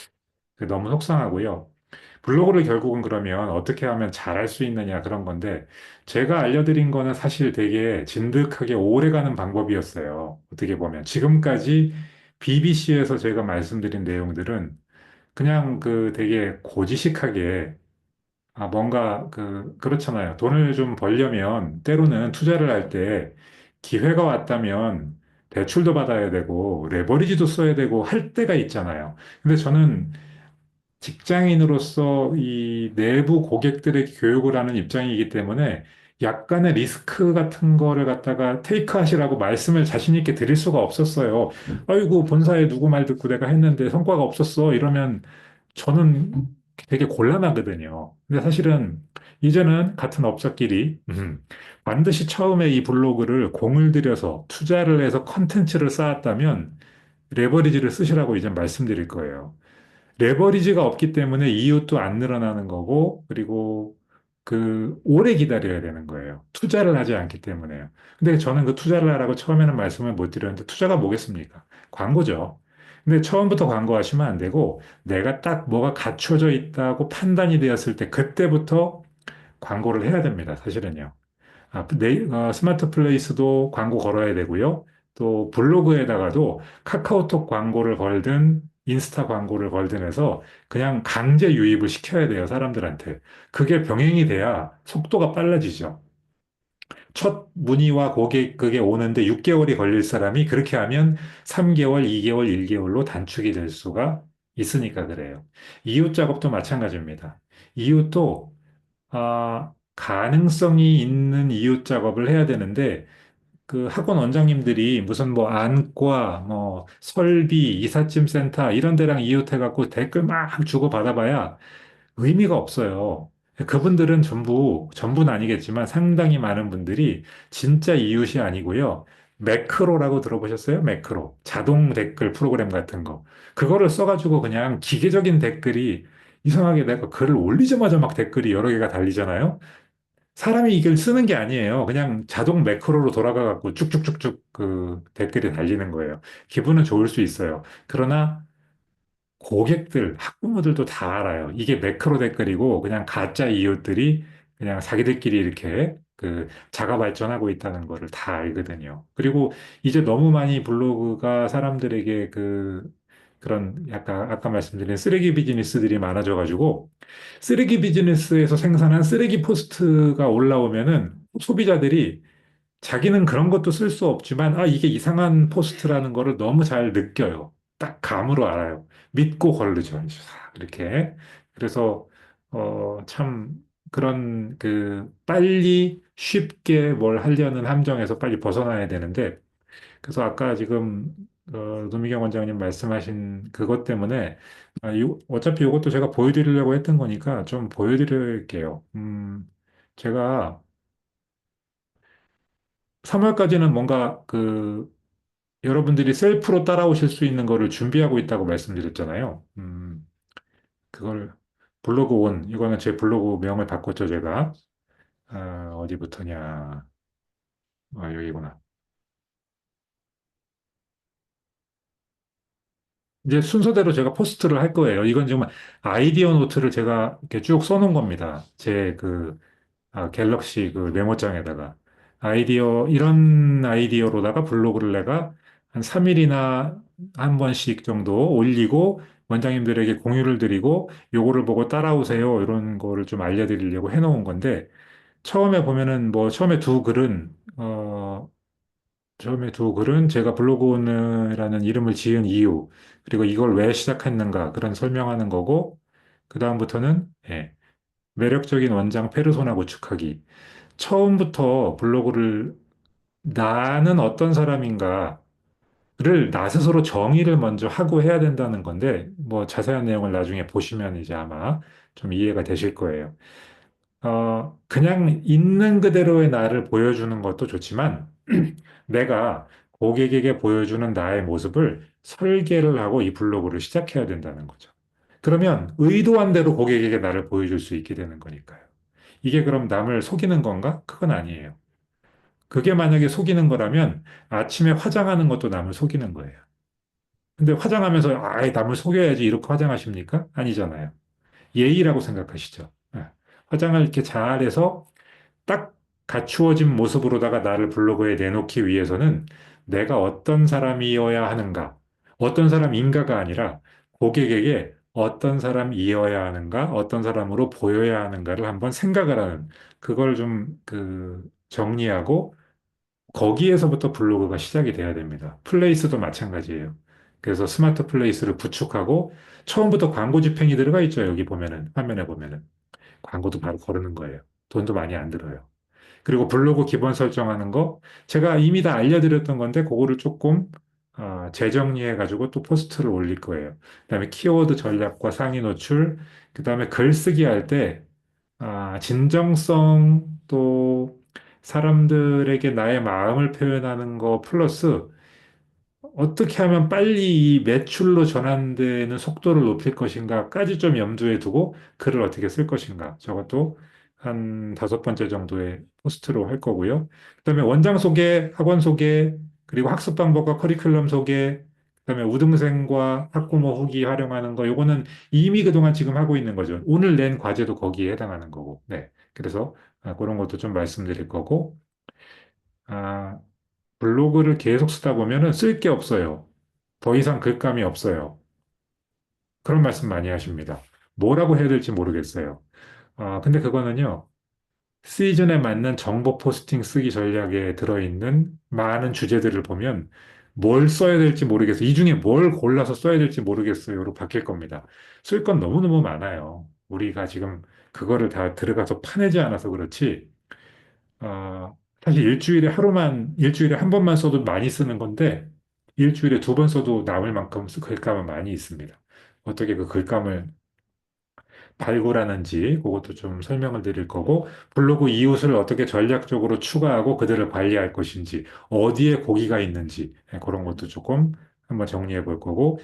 너무 속상하고요. 블로그를 결국은 그러면 어떻게 하면 잘할 수 있느냐 그런 건데 제가 알려드린 거는 사실 되게 진득하게 오래가는 방법이었어요. 어떻게 보면 지금까지 BBC에서 제가 말씀드린 내용들은 그냥 그 되게 고지식하게 뭔가 그렇잖아요. 돈을 좀 벌려면 때로는 투자를 할 때 기회가 왔다면 대출도 받아야 되고 레버리지도 써야 되고 할 때가 있잖아요. 근데 저는 직장인으로서 이 내부 고객들의 교육을 하는 입장이기 때문에 약간의 리스크 같은 거를 갖다가 테이크하시라고 말씀을 자신 있게 드릴 수가 없었어요. 아이고, 본사에 누구 말 듣고 내가 했는데 성과가 없었어. 이러면 저는 되게 곤란하거든요. 근데 사실은 이제는 같은 업자끼리 반드시 처음에 이 블로그를 공을 들여서 투자를 해서 컨텐츠를 쌓았다면 레버리지를 쓰시라고 이제 말씀드릴 거예요. 레버리지가 없기 때문에 이웃도 안 늘어나는 거고, 그리고 오래 기다려야 되는 거예요. 투자를 하지 않기 때문에요. 근데 저는 그 투자를 하라고 처음에는 말씀을 못 드렸는데 투자가 뭐겠습니까? 광고죠. 근데 처음부터 광고하시면 안 되고 내가 딱 뭐가 갖춰져 있다고 판단이 되었을 때 그때부터 광고를 해야 됩니다. 사실은요. 스마트 플레이스도 광고 걸어야 되고요. 또 블로그에다가도 카카오톡 광고를 걸든 인스타 광고를 걸든 해서 그냥 강제 유입을 시켜야 돼요, 사람들한테. 그게 병행이 돼야 속도가 빨라지죠. 첫 문의와 고객 그게 오는데 6개월이 걸릴 사람이 그렇게 하면 3개월, 2개월, 1개월로 단축이 될 수가 있으니까 그래요. 이웃 작업도 마찬가지입니다. 이웃도 가능성이 있는 이웃 작업을 해야 되는데, 그 학원 원장님들이 무슨 뭐 안과, 뭐 설비, 이삿짐 센터 이런 데랑 이웃해갖고 댓글 막 주고 받아봐야 의미가 없어요. 그분들은 전부는 아니겠지만 상당히 많은 분들이 진짜 이웃이 아니고요. 매크로라고 들어보셨어요? 매크로. 자동 댓글 프로그램 같은 거. 그거를 써가지고 그냥 기계적인 댓글이 이상하게 내가 글을 올리자마자 막 댓글이 여러 개가 달리잖아요. 사람이 이걸 쓰는 게 아니에요. 그냥 자동 매크로로 돌아가갖고 쭉쭉쭉쭉 그 댓글이 달리는 거예요. 기분은 좋을 수 있어요. 그러나 고객들, 학부모들도 다 알아요. 이게 매크로 댓글이고 그냥 가짜 이웃들이 그냥 자기들끼리 이렇게 자가 발전하고 있다는 거를 다 알거든요. 그리고 이제 너무 많이 블로그가 사람들에게 그런 약간 아까 말씀드린 쓰레기 비즈니스들이 많아져가지고 쓰레기 비즈니스에서 생산한 쓰레기 포스트가 올라오면은 소비자들이 자기는 그런 것도 쓸 수 없지만, 이게 이상한 포스트라는 거를 너무 잘 느껴요. 딱 감으로 알아요. 믿고 거르죠. 이렇게. 그래서, 참, 그런, 빨리 쉽게 뭘 하려는 함정에서 빨리 벗어나야 되는데, 그래서 아까 지금, 노미경 원장님 말씀하신 그것 때문에, 어차피 이것도 제가 보여드리려고 했던 거니까 좀 보여드릴게요. 제가 3월까지는 뭔가 여러분들이 셀프로 따라오실 수 있는 거를 준비하고 있다고 말씀드렸잖아요. 그걸 블로그 온, 이거는 제 블로그 명을 바꿨죠, 제가. 어디부터냐. 여기구나. 이제 순서대로 제가 포스트를 할 거예요. 이건 지금 아이디어 노트를 제가 이렇게 쭉 써놓은 겁니다. 갤럭시 메모장에다가. 이런 아이디어로다가 블로그를 내가 한 3일이나 한 번씩 정도 올리고 원장님들에게 공유를 드리고 요거를 보고 따라오세요. 이런 거를 좀 알려드리려고 해놓은 건데 처음에 보면은 뭐 처음에 두 글은 제가 블로그라는 이름을 지은 이유, 그리고 이걸 왜 시작했는가, 그런 설명하는 거고, 그다음부터는, 예, 매력적인 원장 페르소나 구축하기. 처음부터 블로그를 나는 어떤 사람인가를 나 스스로 정의를 먼저 하고 해야 된다는 건데, 뭐 자세한 내용을 나중에 보시면 이제 아마 좀 이해가 되실 거예요. 그냥 있는 그대로의 나를 보여주는 것도 좋지만, 내가 고객에게 보여주는 나의 모습을 설계를 하고 이 블로그를 시작해야 된다는 거죠. 그러면 의도한 대로 고객에게 나를 보여줄 수 있게 되는 거니까요. 이게 그럼 남을 속이는 건가? 그건 아니에요. 그게 만약에 속이는 거라면 아침에 화장하는 것도 남을 속이는 거예요. 근데 화장하면서 남을 속여야지 이렇게 화장하십니까? 아니잖아요. 예의라고 생각하시죠. 예. 화장을 이렇게 잘해서 딱 갖추어진 모습으로다가 나를 블로그에 내놓기 위해서는 내가 어떤 사람이어야 하는가, 어떤 사람인가가 아니라 고객에게 어떤 사람이어야 하는가, 어떤 사람으로 보여야 하는가를 한번 생각을 하는, 그걸 좀 정리하고 거기에서부터 블로그가 시작이 돼야 됩니다. 플레이스도 마찬가지예요. 그래서 스마트 플레이스를 구축하고 처음부터 광고 집행이 들어가 있죠. 여기 보면은, 화면에 보면은. 광고도 바로 거르는 거예요. 돈도 많이 안 들어요. 그리고 블로그 기본 설정하는 거 제가 이미 다 알려드렸던 건데 그거를 조금 재정리해가지고 또 포스트를 올릴 거예요. 그다음에 키워드 전략과 상위 노출, 그다음에 글쓰기 할 때 진정성 또 사람들에게 나의 마음을 표현하는 거 플러스 어떻게 하면 빨리 이 매출로 전환되는 속도를 높일 것인가까지 좀 염두에 두고 글을 어떻게 쓸 것인가. 저것도 한 다섯 번째 정도의 포스트로 할 거고요. 그다음에 원장 소개, 학원 소개, 그리고 학습 방법과 커리큘럼 소개, 그다음에 우등생과 학부모 후기 활용하는 거, 요거는 이미 그동안 지금 하고 있는 거죠. 오늘 낸 과제도 거기에 해당하는 거고. 네. 그래서 그런 것도 좀 말씀드릴 거고, 아, 블로그를 계속 쓰다 보면은 쓸 게 없어요. 더 이상 글감이 없어요. 그런 말씀 많이 하십니다. 뭐라고 해야 될지 모르겠어요. 근데 그거는요, 시즌에 맞는 정보 포스팅 쓰기 전략에 들어있는 많은 주제들을 보면 뭘 써야 될지 모르겠어요. 이 중에 뭘 골라서 써야 될지 모르겠어요로 바뀔 겁니다. 쓸 건 너무너무 많아요. 우리가 지금 그거를 다 들어가서 파내지 않아서 그렇지, 사실 일주일에 한 번만 써도 많이 쓰는 건데, 일주일에 두 번 써도 남을 만큼 글감은 많이 있습니다. 어떻게 그 글감을 발굴하는지 그것도 좀 설명을 드릴 거고, 블로그 이웃을 어떻게 전략적으로 추가하고 그들을 관리할 것인지, 어디에 고기가 있는지, 그런 것도 조금 한번 정리해 볼 거고,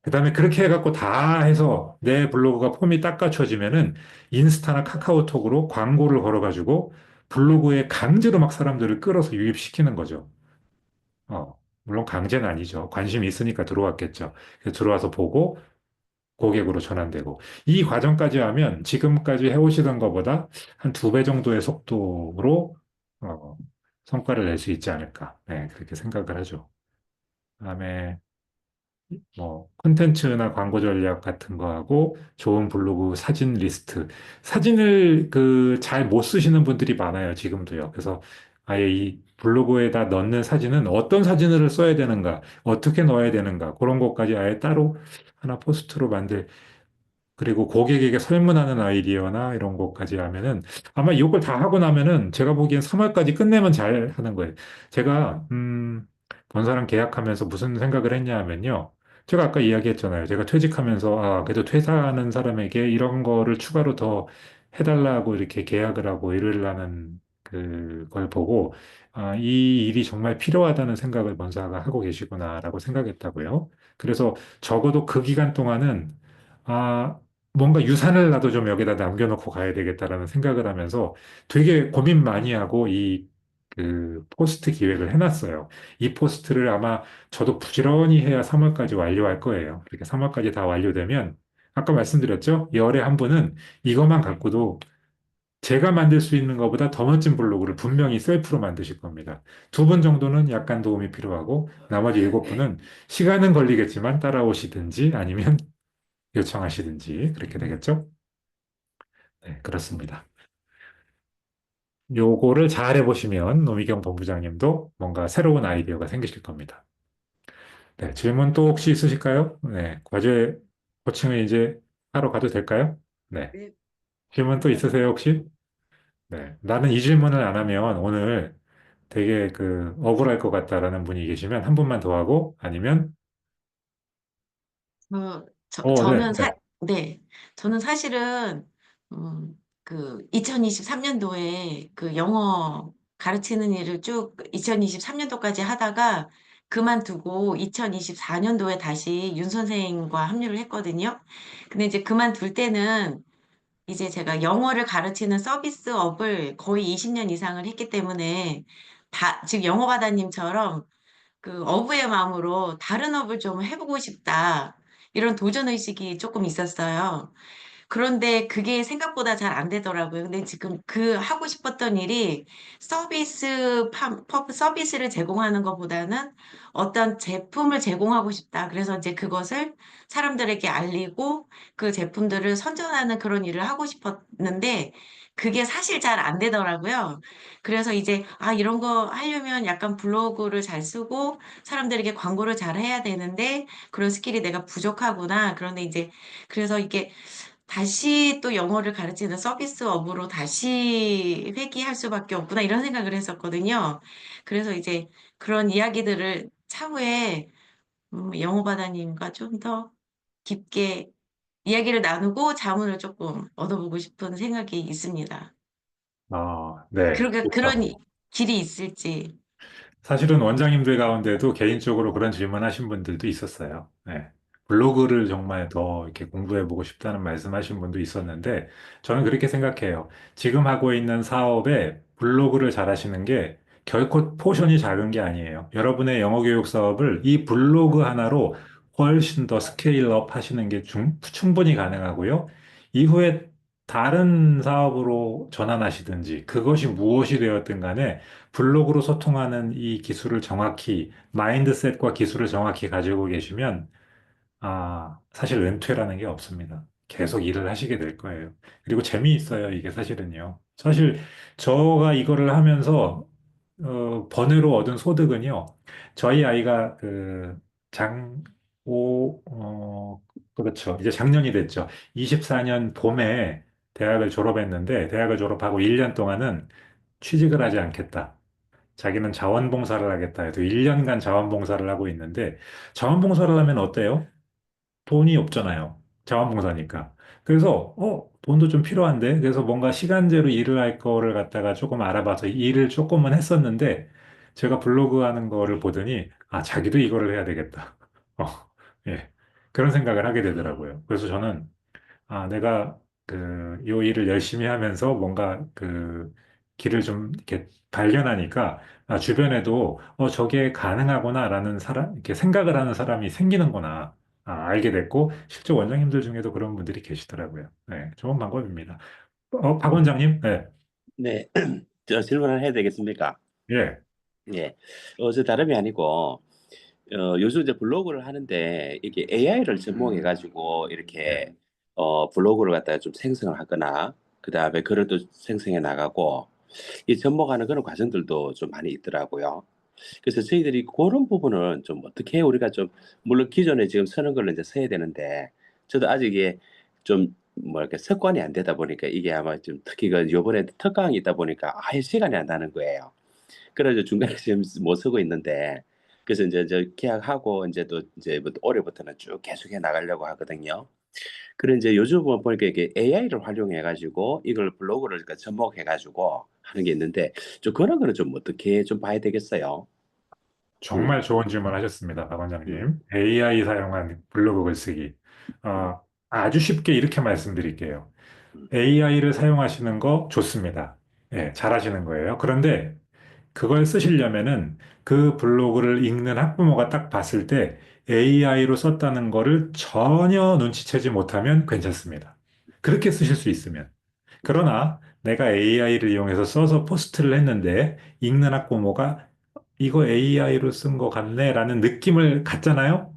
그다음에 그렇게 해갖고 다 해서 내 블로그가 폼이 딱 갖춰지면은 인스타나 카카오톡으로 광고를 걸어가지고 블로그에 강제로 막 사람들을 끌어서 유입시키는 거죠. 물론 강제는 아니죠. 관심이 있으니까 들어왔겠죠. 그래서 들어와서 보고 고객으로 전환되고, 이 과정까지 하면 지금까지 해오시던 것보다 한 두 배 정도의 속도로 어, 성과를 낼 수 있지 않을까. 네, 그렇게 생각을 하죠. 그다음에 뭐 콘텐츠나 광고 전략 같은 거 하고 좋은 블로그 사진 리스트. 사진을 그 잘 못 쓰시는 분들이 많아요, 지금도요. 그래서 아예 이 블로그에다 넣는 사진은 어떤 사진을 써야 되는가, 어떻게 넣어야 되는가, 그런 것까지 아예 따로 하나 포스트로 만들, 그리고 고객에게 설문하는 아이디어나 이런 것까지 하면은 아마 이걸 다 하고 나면은 제가 보기엔 3월까지 끝내면 잘 하는 거예요. 제가 본사랑 계약하면서 무슨 생각을 했냐 하면요. 제가 아까 이야기했잖아요. 제가 퇴직하면서 그래도 퇴사하는 사람에게 이런 거를 추가로 더 해달라고 이렇게 계약을 하고 일을 하는 그걸 보고 이 일이 정말 필요하다는 생각을 본사가 하고 계시구나라고 생각했다고요. 그래서 적어도 그 기간 동안은 아, 뭔가 유산을 나도 좀 여기다 남겨놓고 가야 되겠다라는 생각을 하면서 되게 고민 많이 하고 이 그 포스트 기획을 해놨어요. 이 포스트를 아마 저도 부지런히 해야 3월까지 완료할 거예요. 그렇게 3월까지 다 완료되면 아까 말씀드렸죠? 열에 한 분은 이것만 갖고도 제가 만들 수 있는 것보다 더 멋진 블로그를 분명히 셀프로 만드실 겁니다. 두 분 정도는 약간 도움이 필요하고 나머지 일곱 분은 시간은 걸리겠지만 따라오시든지 아니면 요청하시든지 그렇게 되겠죠? 네, 그렇습니다. 요거를 잘 해보시면 노미경 본부장님도 뭔가 새로운 아이디어가 생기실 겁니다. 네, 질문 또 혹시 있으실까요? 네, 과제 코칭을 이제 하러 가도 될까요? 네, 네, 질문 또 있으세요, 혹시? 네, 나는 이 질문을 안 하면 오늘 되게 그 억울할 것 같다라는 분이 계시면 한 분만 더 하고 아니면 저는 네, 네. 네, 저는 사실은, 그 2023년도에 그 영어 가르치는 일을 쭉 2023년도까지 하다가 그만두고 2024년도에 다시 윤 선생님과 합류를 했거든요. 근데 이제 그만둘 때는 이제 제가 영어를 가르치는 서비스업을 거의 20년 이상을 했기 때문에 지금 영어바다님처럼 그 어부의 마음으로 다른 업을 좀 해보고 싶다. 이런 도전 의식이 조금 있었어요. 그런데 그게 생각보다 잘 안 되더라고요. 근데 지금 그 하고 싶었던 일이 서비스를 제공하는 것보다는 어떤 제품을 제공하고 싶다. 그래서 이제 그것을 사람들에게 알리고 그 제품들을 선전하는 그런 일을 하고 싶었는데 그게 사실 잘 안 되더라고요. 그래서 이제 이런 거 하려면 약간 블로그를 잘 쓰고 사람들에게 광고를 잘 해야 되는데 그런 스킬이 내가 부족하구나. 그런데 이제 그래서 이게 다시 또 영어를 가르치는 서비스업으로 다시 회귀할 수밖에 없구나 이런 생각을 했었거든요. 그래서 이제 그런 이야기들을 차후에 영어바다님과 좀 더 깊게 이야기를 나누고 자문을 조금 얻어보고 싶은 생각이 있습니다. 네, 그러니까 그런 좋죠. 길이 있을지. 사실은 원장님들 가운데도 개인적으로 그런 질문하신 분들도 있었어요. 네. 블로그를 정말 더 이렇게 공부해보고 싶다는 말씀하신 분도 있었는데, 저는 그렇게 생각해요. 지금 하고 있는 사업에 블로그를 잘 하시는 게 결코 포션이 작은 게 아니에요. 여러분의 영어 교육 사업을 이 블로그 하나로 훨씬 더 스케일업 하시는 게 충분히 가능하고요. 이후에 다른 사업으로 전환하시든지 그것이 무엇이 되었든 간에 블로그로 소통하는 이 기술을 정확히, 마인드셋과 기술을 정확히 가지고 계시면 사실 은퇴라는 게 없습니다. 계속 일을 하시게 될 거예요. 그리고 재미있어요, 이게 사실은요. 사실 저가 이거를 하면서 번외로 얻은 소득은요. 저희 아이가 그렇죠. 이제 작년이 됐죠. 24년 봄에 대학을 졸업했는데 대학을 졸업하고 1년 동안은 취직을 하지 않겠다. 자기는 자원봉사를 하겠다 해도 1년간 자원봉사를 하고 있는데 자원봉사를 하면 어때요? 돈이 없잖아요. 자원봉사니까. 그래서, 돈도 좀 필요한데? 그래서 뭔가 시간제로 일을 할 거를 갖다가 조금 알아봐서 일을 조금은 했었는데, 제가 블로그 하는 거를 보더니, 자기도 이거를 해야 되겠다. 어, 예. 그런 생각을 하게 되더라고요. 그래서 저는 내가 요 일을 열심히 하면서 뭔가 길을 좀 이렇게 발견하니까, 주변에도, 저게 가능하구나라는 이렇게 생각을 하는 사람이 생기는구나. 알게 됐고, 실제 원장님들 중에도 그런 분들이 계시더라고요. 네, 좋은 방법입니다. 박 원장님? 네, 네, 저 질문을 해야 되겠습니까? 예, 예, 저 다름이 아니고, 요즘 이제 블로그를 하는데, 이게 AI를 접목해가지고, 예. 이렇게, 블로그를 갖다가 좀 생성을 하거나, 그 다음에 글을 또 생성해 나가고, 이 접목하는 그런 과정들도 좀 많이 있더라고요. 그래서 저희들이 그런 부분은 좀 어떻게 우리가 좀, 물론 기존에 지금 쓰는 걸로 이제 써야 되는데, 저도 아직 이게 좀, 뭐랄까, 습관이 안 되다 보니까 이게 아마 좀 특히 그 요번에 특강이 있다 보니까 아예 시간이 안 나는 거예요. 그래서 중간에 지금 못 쓰고 있는데, 그래서 이제 저 계약하고 이제 또 이제 뭐 올해부터는 쭉 계속해 나가려고 하거든요. 그래 이제 요즘은 보니까 이게 AI를 활용해 가지고 이걸 블로그를 그러니까 접목해 가지고 하는 게 있는데 좀 그런 거는 좀 어떻게 좀 봐야 되겠어요? 음, 정말 좋은 질문 하셨습니다, 박 음, 원장님. AI 사용한 블로그 글쓰기. 아주 쉽게 이렇게 말씀드릴게요. 음, AI를 사용하시는 거 좋습니다. 예, 잘하시는 거예요. 그런데 그걸 쓰시려면은 그 블로그를 읽는 학부모가 딱 봤을 때 AI로 썼다는 거를 전혀 눈치채지 못하면 괜찮습니다. 그렇게 쓰실 수 있으면. 그러나 내가 AI를 이용해서 써서 포스트를 했는데 읽는 학부모가 이거 AI로 쓴 거 같네라는 느낌을 갖잖아요.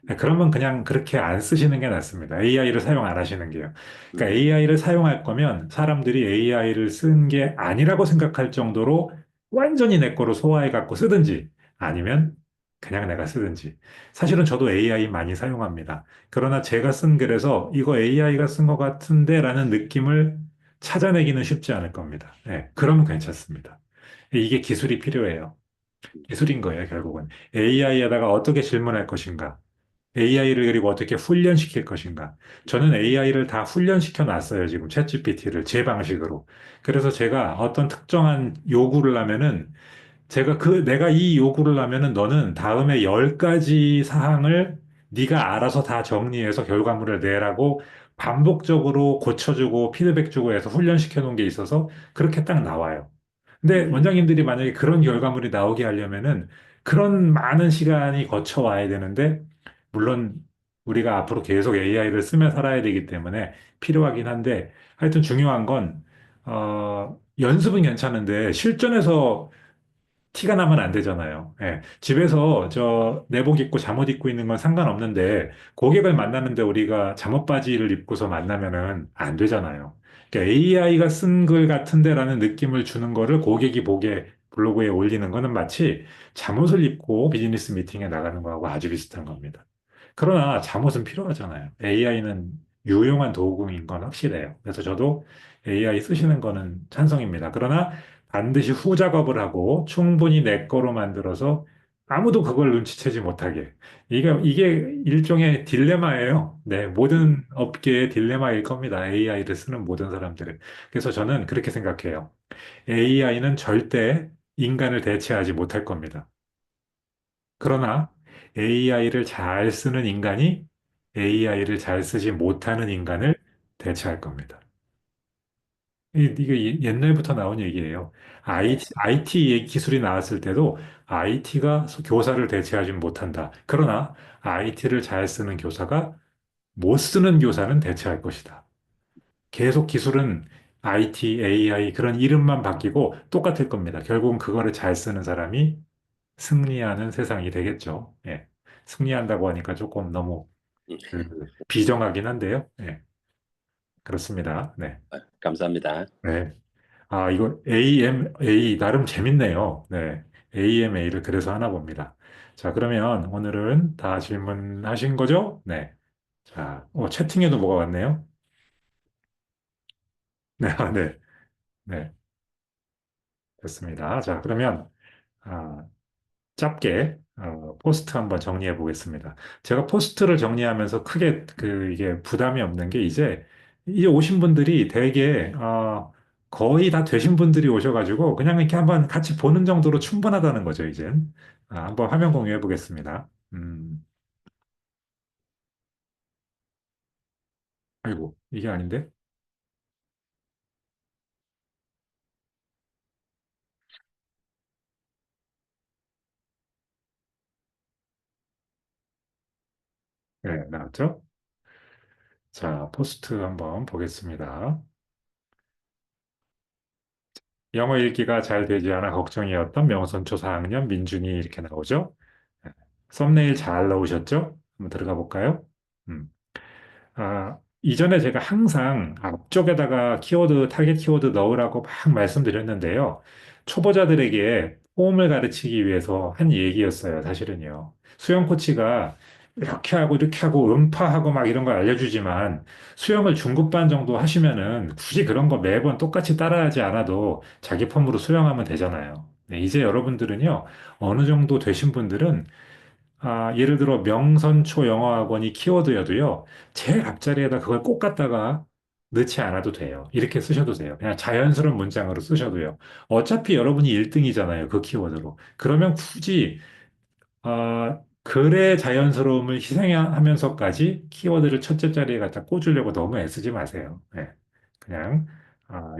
네, 그러면 그냥 그렇게 안 쓰시는 게 낫습니다. AI를 사용 안 하시는 게요. 그러니까 음, AI를 사용할 거면 사람들이 AI를 쓴 게 아니라고 생각할 정도로 완전히 내 거로 소화해 갖고 쓰든지 아니면 그냥 내가 쓰든지. 사실은 저도 AI 많이 사용합니다. 그러나 제가 쓴 글에서 이거 AI가 쓴 것 같은데라는 느낌을 찾아내기는 쉽지 않을 겁니다. 네, 그러면 괜찮습니다. 이게 기술이 필요해요. 기술인 거예요, 결국은. AI에다가 어떻게 질문할 것인가? AI를 그리고 어떻게 훈련시킬 것인가? 저는 AI를 다 훈련시켜 놨어요, 지금 챗GPT를 제 방식으로. 그래서 제가 어떤 특정한 요구를 하면은 내가 이 요구를 하면은 너는 다음에 10가지 사항을 네가 알아서 다 정리해서 결과물을 내라고 반복적으로 고쳐주고 피드백 주고 해서 훈련시켜 놓은 게 있어서 그렇게 딱 나와요. 근데 음, 원장님들이 만약에 그런 결과물이 나오게 하려면은 그런 많은 시간이 거쳐 와야 되는데, 물론 우리가 앞으로 계속 AI를 쓰며 살아야 되기 때문에 필요하긴 한데, 하여튼 중요한 건, 연습은 괜찮은데 실전에서 티가 나면 안 되잖아요. 예. 집에서 내복 입고 잠옷 입고 있는 건 상관없는데 고객을 만나는데 우리가 잠옷 바지를 입고서 만나면은 안 되잖아요. 그러니까 AI가 쓴 글 같은데라는 느낌을 주는 거를 고객이 보게 블로그에 올리는 거는 마치 잠옷을 입고 비즈니스 미팅에 나가는 거하고 아주 비슷한 겁니다. 그러나 잠옷은 필요하잖아요. AI는 유용한 도구인 건 확실해요. 그래서 저도 AI 쓰시는 거는 찬성입니다. 그러나 반드시 후작업을 하고 충분히 내 거로 만들어서 아무도 그걸 눈치채지 못하게. 이게 일종의 딜레마예요. 네, 모든 업계의 딜레마일 겁니다. AI를 쓰는 모든 사람들은. 그래서 저는 그렇게 생각해요. AI는 절대 인간을 대체하지 못할 겁니다. 그러나 AI를 잘 쓰는 인간이 AI를 잘 쓰지 못하는 인간을 대체할 겁니다. 이게 옛날부터 나온 얘기예요. IT 기술이 나왔을 때도 IT가 교사를 대체하지 못한다. 그러나 IT를 잘 쓰는 교사가 못 쓰는 교사는 대체할 것이다. 계속 기술은 IT, AI 그런 이름만 바뀌고 똑같을 겁니다. 결국은 그거를 잘 쓰는 사람이 승리하는 세상이 되겠죠. 예. 승리한다고 하니까 조금 너무 비정하긴 한데요. 예. 그렇습니다. 네. 감사합니다. 네. 아, 이거 AMA 나름 재밌네요. 네. AMA를 그래서 하나 봅니다. 자, 그러면 오늘은 다 질문하신 거죠? 네. 자, 채팅에도 뭐가 왔네요. 네, 네, 네. 됐습니다. 자, 그러면 아, 짧게 포스트 한번 정리해 보겠습니다. 제가 포스트를 정리하면서 크게 이게 부담이 없는 게 이제 오신 분들이 대개 거의 다 되신 분들이 오셔가지고 그냥 이렇게 한번 같이 보는 정도로 충분하다는 거죠, 이젠. 한번 화면 공유해 보겠습니다. 아이고, 이게 아닌데? 네, 나왔죠? 자, 포스트 한번 보겠습니다. 영어 읽기가 잘 되지 않아 걱정이었던 명선초 4학년 민준이 이렇게 나오죠? 네. 썸네일 잘 넣으셨죠? 한번 들어가 볼까요? 음. 이전에 제가 항상 앞쪽에다가 타겟 키워드 넣으라고 막 말씀드렸는데요. 초보자들에게 폼을 가르치기 위해서 한 얘기였어요, 사실은요. 수영 코치가 이렇게 하고 음파하고 막 이런 걸 알려주지만 수영을 중급반 정도 하시면은 굳이 그런 거 매번 똑같이 따라하지 않아도 자기 폼으로 수영하면 되잖아요. 네, 이제 여러분들은요, 어느 정도 되신 분들은 예를 들어 명선초 영어학원이 키워드여도요, 제일 앞자리에다 그걸 꼭 갖다가 넣지 않아도 돼요. 이렇게 쓰셔도 돼요. 그냥 자연스러운 문장으로 쓰셔도요. 어차피 여러분이 1등이잖아요. 그 키워드로. 그러면 굳이, 글의 자연스러움을 희생하면서까지 키워드를 첫째 자리에 갖다 꽂으려고 너무 애쓰지 마세요. 네. 그냥,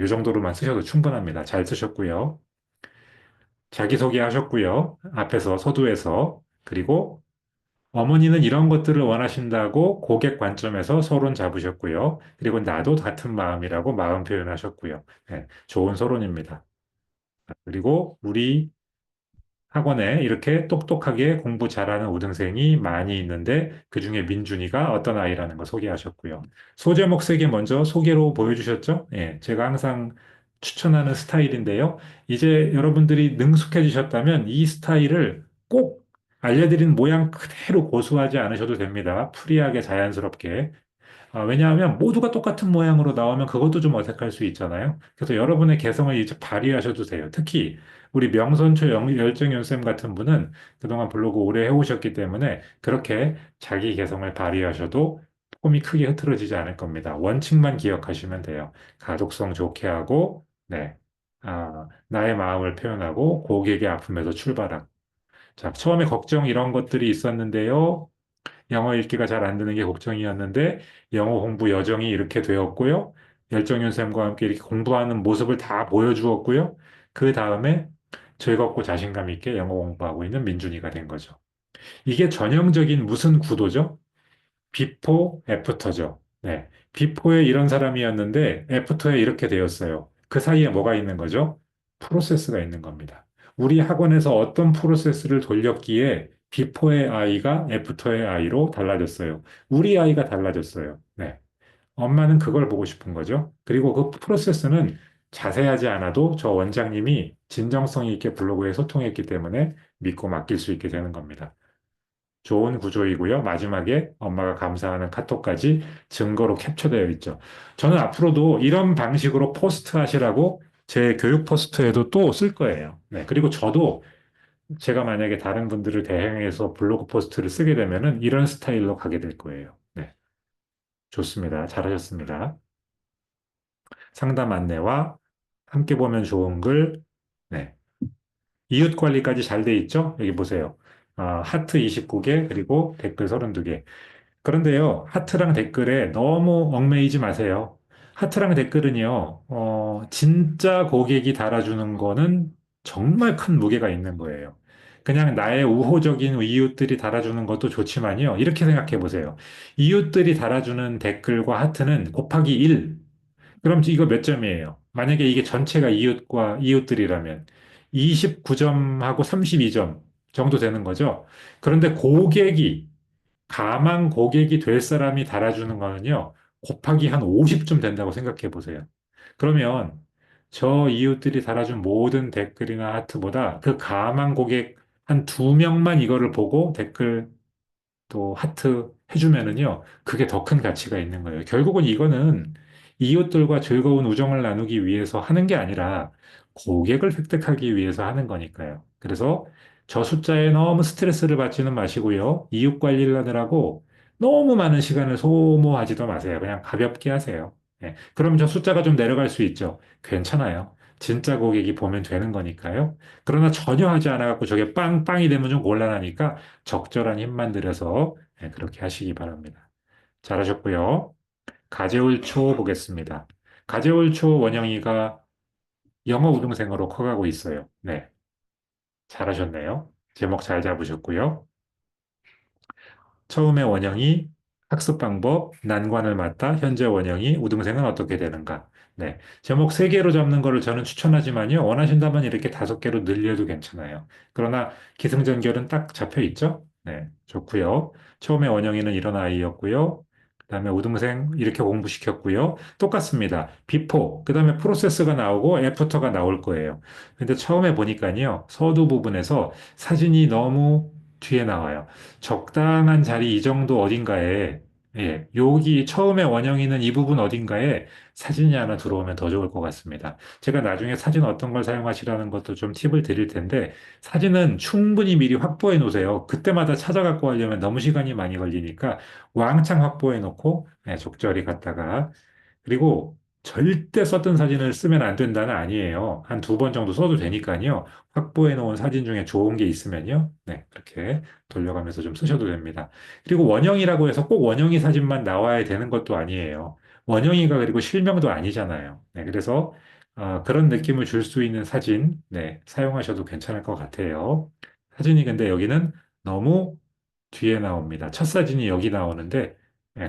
이 정도로만 쓰셔도 충분합니다. 잘 쓰셨고요. 자기소개 하셨고요. 앞에서 서두에서. 그리고 어머니는 이런 것들을 원하신다고 고객 관점에서 서론 잡으셨고요. 그리고 나도 같은 마음이라고 마음 표현하셨고요. 네, 좋은 서론입니다. 그리고 우리 학원에 이렇게 똑똑하게 공부 잘하는 우등생이 많이 있는데 그중에 민준이가 어떤 아이라는 거 소개하셨고요. 소제목 3개 먼저 소개로 보여주셨죠? 예, 제가 항상 추천하는 스타일인데요. 이제 여러분들이 능숙해지셨다면 이 스타일을 꼭 알려드린 모양 그대로 고수하지 않으셔도 됩니다. 프리하게 자연스럽게. 왜냐하면 모두가 똑같은 모양으로 나오면 그것도 좀 어색할 수 있잖아요. 그래서 여러분의 개성을 이제 발휘하셔도 돼요. 특히 우리 명선초 열정연 쌤 같은 분은 그동안 블로그 오래 해오셨기 때문에 그렇게 자기 개성을 발휘하셔도 폼이 크게 흐트러지지 않을 겁니다. 원칙만 기억하시면 돼요. 가독성 좋게 하고, 네. 나의 마음을 표현하고 고객의 아픔에서 출발하고. 자, 처음에 걱정 이런 것들이 있었는데요. 영어 읽기가 잘 안 되는 게 걱정이었는데 영어 공부 여정이 이렇게 되었고요. 열정윤 쌤과 함께 이렇게 공부하는 모습을 다 보여주었고요. 그 다음에 즐겁고 자신감 있게 영어 공부하고 있는 민준이가 된 거죠. 이게 전형적인 무슨 구도죠? 비포, 애프터죠. 네. 비포에 이런 사람이었는데 애프터에 이렇게 되었어요. 그 사이에 뭐가 있는 거죠? 프로세스가 있는 겁니다. 우리 학원에서 어떤 프로세스를 돌렸기에 비포의 아이가 애프터의 아이로 달라졌어요. 우리 아이가 달라졌어요. 네. 엄마는 그걸 보고 싶은 거죠. 그리고 그 프로세스는 자세하지 않아도 저 원장님이 진정성 있게 블로그에 소통했기 때문에 믿고 맡길 수 있게 되는 겁니다. 좋은 구조이고요. 마지막에 엄마가 감사하는 카톡까지 증거로 캡처되어 있죠. 저는 앞으로도 이런 방식으로 포스트 하시라고 제 교육 포스트에도 또 쓸 거예요. 네. 그리고 저도 제가 만약에 다른 분들을 대행해서 블로그 포스트를 쓰게 되면은 이런 스타일로 가게 될 거예요. 네. 좋습니다. 잘하셨습니다. 상담 안내와 함께 보면 좋은 글, 네. 이웃 관리까지 잘 돼 있죠? 여기 보세요. 하트 29개, 그리고 댓글 32개. 그런데요, 하트랑 댓글에 너무 얽매이지 마세요. 하트랑 댓글은요, 진짜 고객이 달아주는 거는 정말 큰 무게가 있는 거예요. 그냥 나의 우호적인 이웃들이 달아주는 것도 좋지만요, 이렇게 생각해 보세요. 이웃들이 달아주는 댓글과 하트는 곱하기 1. 그럼 이거 몇 점이에요? 만약에 이게 전체가 이웃들이라면 29점하고 32점 정도 되는 거죠. 그런데 가망 고객이 될 사람이 달아주는 거는요, 곱하기 한 50점 된다고 생각해 보세요. 그러면 저 이웃들이 달아준 모든 댓글이나 하트보다 그 가망 고객 한 두 명만 이거를 보고 댓글 또 하트 해주면은요, 그게 더 큰 가치가 있는 거예요. 결국은 이거는 이웃들과 즐거운 우정을 나누기 위해서 하는 게 아니라 고객을 획득하기 위해서 하는 거니까요. 그래서 저 숫자에 너무 스트레스를 받지는 마시고요. 이웃 관리를 하느라고 너무 많은 시간을 소모하지도 마세요. 그냥 가볍게 하세요. 예. 그럼 저 숫자가 좀 내려갈 수 있죠. 괜찮아요. 진짜 고객이 보면 되는 거니까요. 그러나 전혀 하지 않아갖고 저게 빵빵이 되면 좀 곤란하니까 적절한 힘만 들여서 그렇게 하시기 바랍니다. 잘하셨고요. 가제올초 보겠습니다. 가제올초 원영이가 영어 우등생으로 커가고 있어요. 네, 잘하셨네요. 제목 잘 잡으셨고요. 처음에 원형이 학습 방법, 난관을 맞다, 현재 원형이 우등생은 어떻게 되는가. 네. 제목 세개로 잡는 거를 저는 추천하지만요. 원하신다면 이렇게 5개로 늘려도 괜찮아요. 그러나 기승전결은 딱 잡혀 있죠? 네. 좋고요. 처음에 원영이는 이런 아이였고요. 그다음에 우등생 이렇게 공부시켰고요. 똑같습니다. 비포, 그다음에 프로세스가 나오고 애프터가 나올 거예요. 근데 처음에 보니까요. 서두 부분에서 사진이 너무 뒤에 나와요. 적당한 자리 이 정도 어딘가에, 예, 여기 처음에 원형이는 이 부분 어딘가에 사진이 하나 들어오면 더 좋을 것 같습니다. 제가 나중에 사진 어떤 걸 사용하시라는 것도 좀 팁을 드릴 텐데, 사진은 충분히 미리 확보해 놓으세요. 그때마다 찾아 갖고 하려면 너무 시간이 많이 걸리니까 왕창 확보해 놓고, 예, 적절히 갖다가 그리고 절대 썼던 사진을 쓰면 안 된다는 아니에요. 한 두 번 정도 써도 되니까요. 확보해 놓은 사진 중에 좋은 게 있으면요. 네, 그렇게 돌려가면서 좀 쓰셔도 됩니다. 그리고 원형이라고 해서 꼭 원형이 사진만 나와야 되는 것도 아니에요. 원형이가 그리고 실명도 아니잖아요. 네, 그래서 그런 느낌을 줄 수 있는 사진, 네, 사용하셔도 괜찮을 것 같아요. 사진이 근데 여기는 너무 뒤에 나옵니다. 첫 사진이 여기 나오는데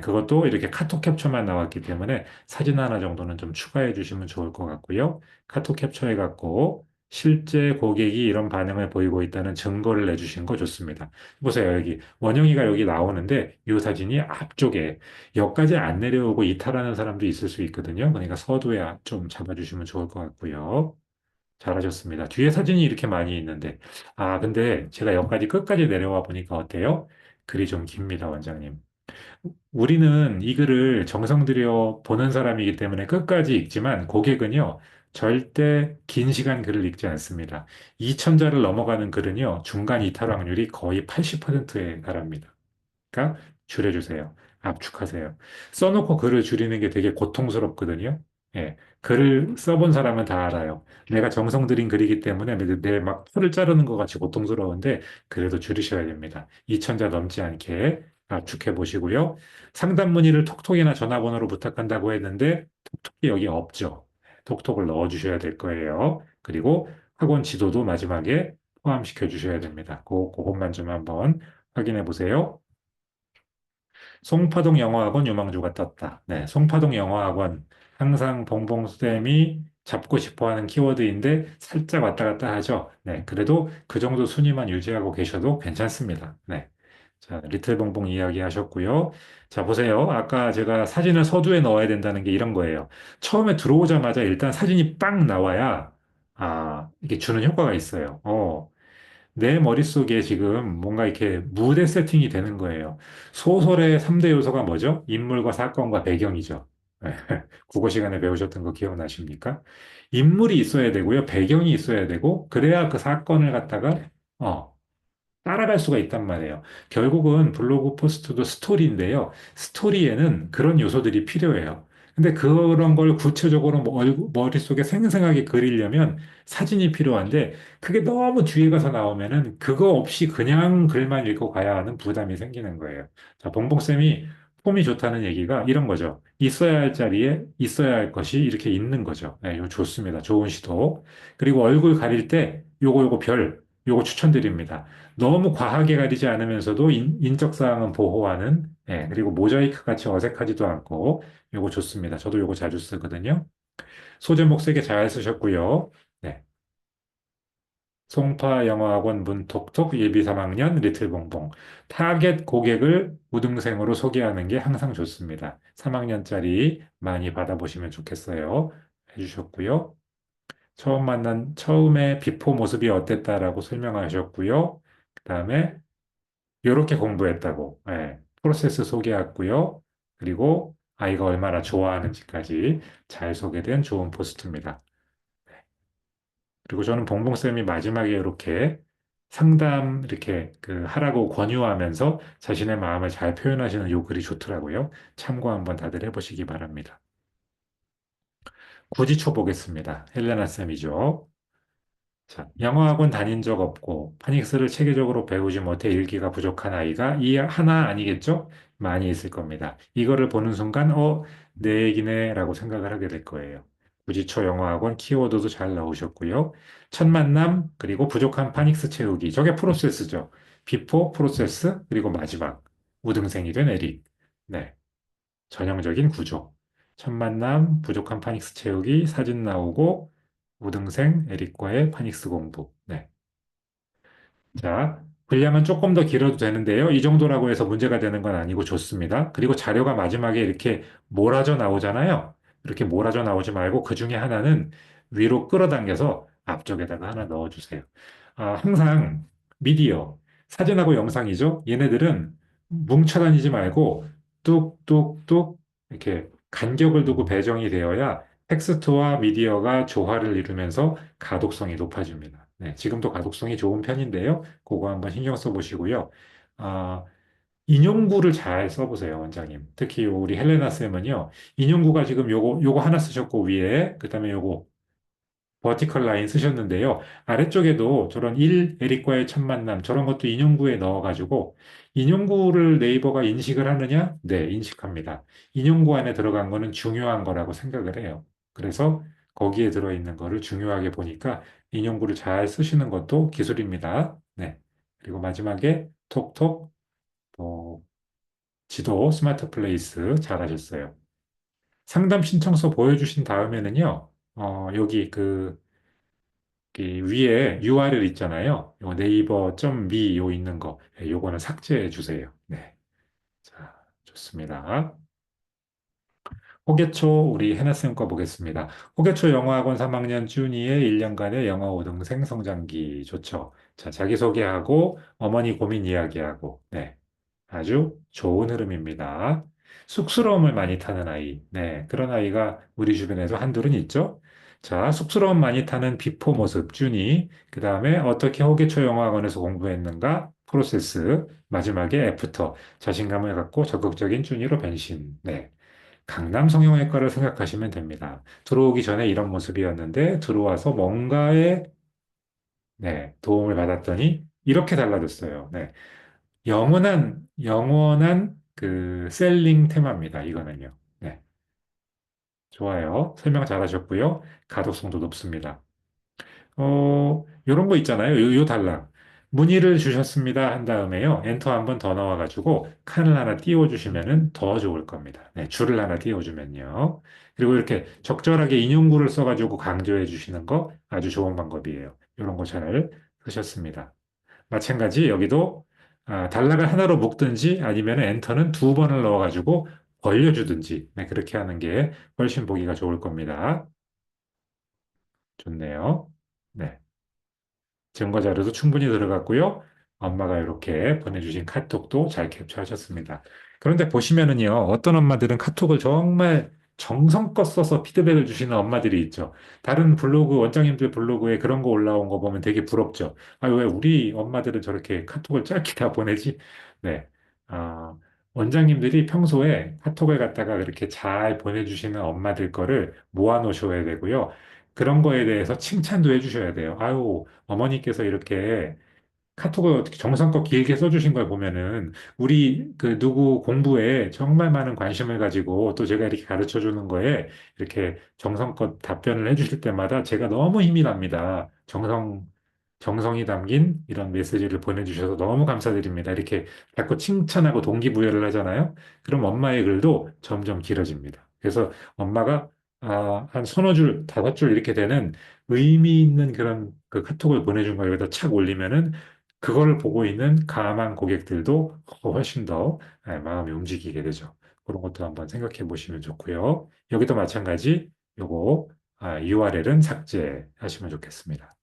그것도 이렇게 카톡 캡처만 나왔기 때문에 사진 하나 정도는 좀 추가해 주시면 좋을 것 같고요. 카톡 capture 해갖고 실제 고객이 이런 반응을 보이고 있다는 증거를 내주신 거 좋습니다. 보세요. 여기 원영이가 여기 나오는데 이 사진이 앞쪽에 여기까지 안 내려오고 이탈하는 사람도 있을 수 있거든요. 그러니까 서두에 좀 잡아주시면 좋을 것 같고요. 잘하셨습니다. 뒤에 사진이 이렇게 많이 있는데, 근데 제가 여기까지 끝까지 내려와 보니까 어때요? 글이 좀 깁니다, 원장님. 우리는 이 글을 정성 들여 보는 사람이기 때문에 끝까지 읽지만 고객은요, 절대 긴 시간 글을 읽지 않습니다. 2천자를 넘어가는 글은요, 중간 이탈 확률이 거의 80%에 달합니다. 그러니까 줄여주세요. 압축하세요. 써놓고 글을 줄이는 게 되게 고통스럽거든요. 예, 글을 써본 사람은 다 알아요. 내가 정성 들인 글이기 때문에 내 막 혀를 자르는 것 같이 고통스러운데 그래도 줄이셔야 됩니다. 2천자 넘지 않게 압축해 보시고요. 상담 문의를 톡톡이나 전화번호로 부탁한다고 했는데 톡톡이 여기 없죠. 톡톡을 넣어주셔야 될 거예요. 그리고 학원 지도도 마지막에 포함시켜 주셔야 됩니다. 그것만 좀 한번 확인해 보세요. 송파동 영어학원 유망주가 떴다. 네, 송파동 영어학원 항상 봉봉쌤이 잡고 싶어 하는 키워드인데 살짝 왔다 갔다 하죠. 네, 그래도 그 정도 순위만 유지하고 계셔도 괜찮습니다. 네. 자, 리틀 봉봉 이야기 하셨고요. 자, 보세요. 아까 제가 사진을 서두에 넣어야 된다는 게 이런 거예요. 처음에 들어오자마자 일단 사진이 빵 나와야, 이게 주는 효과가 있어요. 내 머릿속에 지금 뭔가 이렇게 무대 세팅이 되는 거예요. 소설의 3대 요소가 뭐죠? 인물과 사건과 배경이죠. 국어 시간에 배우셨던 거 기억나십니까? 인물이 있어야 되고요. 배경이 있어야 되고, 그래야 그 사건을 갖다가, 따라갈 수가 있단 말이에요. 결국은 블로그 포스트도 스토리인데요. 스토리에는 그런 요소들이 필요해요. 근데 그런 걸 구체적으로 머릿속에 생생하게 그리려면 사진이 필요한데 그게 너무 뒤에 가서 나오면은 그거 없이 그냥 글만 읽고 가야 하는 부담이 생기는 거예요. 자, 봉봉쌤이 폼이 좋다는 얘기가 이런 거죠. 있어야 할 자리에 있어야 할 것이 이렇게 있는 거죠. 네, 이거 좋습니다. 좋은 시도. 그리고 얼굴 가릴 때 요거 요거 추천드립니다. 너무 과하게 가리지 않으면서도 인적 사항은 보호하는, 예, 그리고 모자이크 같이 어색하지도 않고 요거 좋습니다. 저도 요거 자주 쓰거든요. 소제목 3개 잘 쓰셨고요. 네. 송파 영어학원 문톡톡 예비 3학년 리틀봉봉. 타겟 고객을 우등생으로 소개하는 게 항상 좋습니다. 3학년짜리 많이 받아보시면 좋겠어요. 해주셨고요. 처음에 비포 모습이 어땠다라고 설명하셨고요. 그 다음에 이렇게 공부했다고, 예, 프로세스 소개했고요. 그리고 아이가 얼마나 좋아하는지까지 잘 소개된 좋은 포스트입니다. 그리고 저는 봉봉쌤이 마지막에 이렇게 상담 이렇게 그 하라고 권유하면서 자신의 마음을 잘 표현하시는 요 글이 좋더라고요. 참고 한번 다들 해보시기 바랍니다. 구지초 보겠습니다. 헬레나 쌤이죠. 자, 영어학원 다닌 적 없고 파닉스를 체계적으로 배우지 못해 읽기가 부족한 아이가 이 하나 아니겠죠? 많이 있을 겁니다. 이거를 보는 순간 내 얘기네 라고 생각을 하게 될 거예요. 구지초 영어학원 키워드도 잘 나오셨고요. 첫 만남 그리고 부족한 파닉스 채우기. 저게 프로세스죠. 비포 프로세스 그리고 마지막 우등생이 된 에릭. 네, 전형적인 구조. 첫 만남 부족한 파닉스 채우기 사진 나오고 우등생 에릭과의 파닉스 공부. 네. 자, 분량은 조금 더 길어도 되는데요. 이 정도라고 해서 문제가 되는 건 아니고 좋습니다. 그리고 자료가 마지막에 이렇게 몰아져 나오잖아요. 이렇게 몰아져 나오지 말고 그 중에 하나는 위로 끌어당겨서 앞쪽에다가 하나 넣어주세요. 항상 미디어, 사진하고 영상이죠. 얘네들은 뭉쳐 다니지 말고 뚝뚝뚝 이렇게 간격을 두고 배정이 되어야 텍스트와 미디어가 조화를 이루면서 가독성이 높아집니다. 네, 지금도 가독성이 좋은 편인데요. 그거 한번 신경 써보시고요. 아, 인용구를 잘 써보세요, 원장님. 특히 우리 헬레나 쌤은요, 인용구가 지금 요거 하나 쓰셨고, 위에, 그 다음에 요거, 버티컬 라인 쓰셨는데요. 아래쪽에도 저런 에릭과의 첫 만남, 저런 것도 인용구에 넣어가지고, 인용구를 네이버가 인식을 하느냐? 네, 인식합니다. 인용구 안에 들어간 거는 중요한 거라고 생각을 해요. 그래서 거기에 들어있는 거를 중요하게 보니까 인용구를 잘 쓰시는 것도 기술입니다. 네. 그리고 마지막에 톡톡, 또 지도, 스마트 플레이스 잘하셨어요. 상담 신청서 보여주신 다음에는요, 여기 이 위에 URL 있잖아요. 요 네이버.me 요 있는 거, 예, 요거는 삭제해 주세요. 네. 자, 좋습니다. 호계초 우리 해나쌤 거 보겠습니다. 호계초 영어학원 3학년 준이의 1년간의 영어 우등생 성장기 좋죠. 자, 자기소개하고 어머니 고민 이야기하고, 네. 아주 좋은 흐름입니다. 쑥스러움을 많이 타는 아이. 네. 그런 아이가 우리 주변에도 한둘은 있죠. 자, 쑥스러움 많이 타는 비포 모습, 준이. 그 다음에 어떻게 호기초 영어학원에서 공부했는가? 프로세스. 마지막에 애프터. 자신감을 갖고 적극적인 준이로 변신. 네. 강남 성형외과를 생각하시면 됩니다. 들어오기 전에 이런 모습이었는데 들어와서 뭔가의 네, 도움을 받았더니 이렇게 달라졌어요. 네. 영원한 그 셀링 테마입니다. 이거는요. 네. 좋아요. 설명 잘하셨고요. 가독성도 높습니다. 요런 거 있잖아요. 요 단락. 문의를 주셨습니다. 한 다음에요. 엔터 한 번 더 넣어가지고 칸을 하나 띄워주시면은 더 좋을 겁니다. 네, 줄을 하나 띄워주면요. 그리고 이렇게 적절하게 인용구를 써가지고 강조해 주시는 거 아주 좋은 방법이에요. 이런 거 잘 쓰셨습니다. 마찬가지 여기도 단락을 하나로 묶든지 아니면 엔터는 2번을 넣어가지고 벌려주든지 네, 그렇게 하는 게 훨씬 보기가 좋을 겁니다. 좋네요. 네. 증거 자료도 충분히 들어갔고요. 엄마가 이렇게 보내주신 카톡도 잘 캡처하셨습니다. 그런데 보시면은요, 어떤 엄마들은 카톡을 정말 정성껏 써서 피드백을 주시는 엄마들이 있죠. 다른 블로그, 원장님들 블로그에 그런 거 올라온 거 보면 되게 부럽죠. 왜 우리 엄마들은 저렇게 카톡을 짧게 다 보내지? 네. 아, 원장님들이 평소에 카톡을 갖다가 그렇게 잘 보내주시는 엄마들 거를 모아놓으셔야 되고요. 그런 거에 대해서 칭찬도 해주셔야 돼요. 아유, 어머니께서 이렇게 카톡을 어떻게 정성껏 길게 써주신 걸 보면은 우리 그 누구 공부에 정말 많은 관심을 가지고 또 제가 이렇게 가르쳐 주는 거에 이렇게 정성껏 답변을 해주실 때마다 제가 너무 힘이 납니다. 정성이 담긴 이런 메시지를 보내주셔서 너무 감사드립니다. 이렇게 자꾸 칭찬하고 동기부여를 하잖아요. 그럼 엄마의 글도 점점 길어집니다. 그래서 엄마가 한 서너 줄, 다섯 줄 이렇게 되는 의미 있는 그런 그 카톡을 보내준 걸 여기다 착 올리면은 그걸 보고 있는 가망 고객들도 훨씬 더 마음이 움직이게 되죠. 그런 것도 한번 생각해 보시면 좋고요. 여기도 마찬가지 요거 URL은 삭제하시면 좋겠습니다.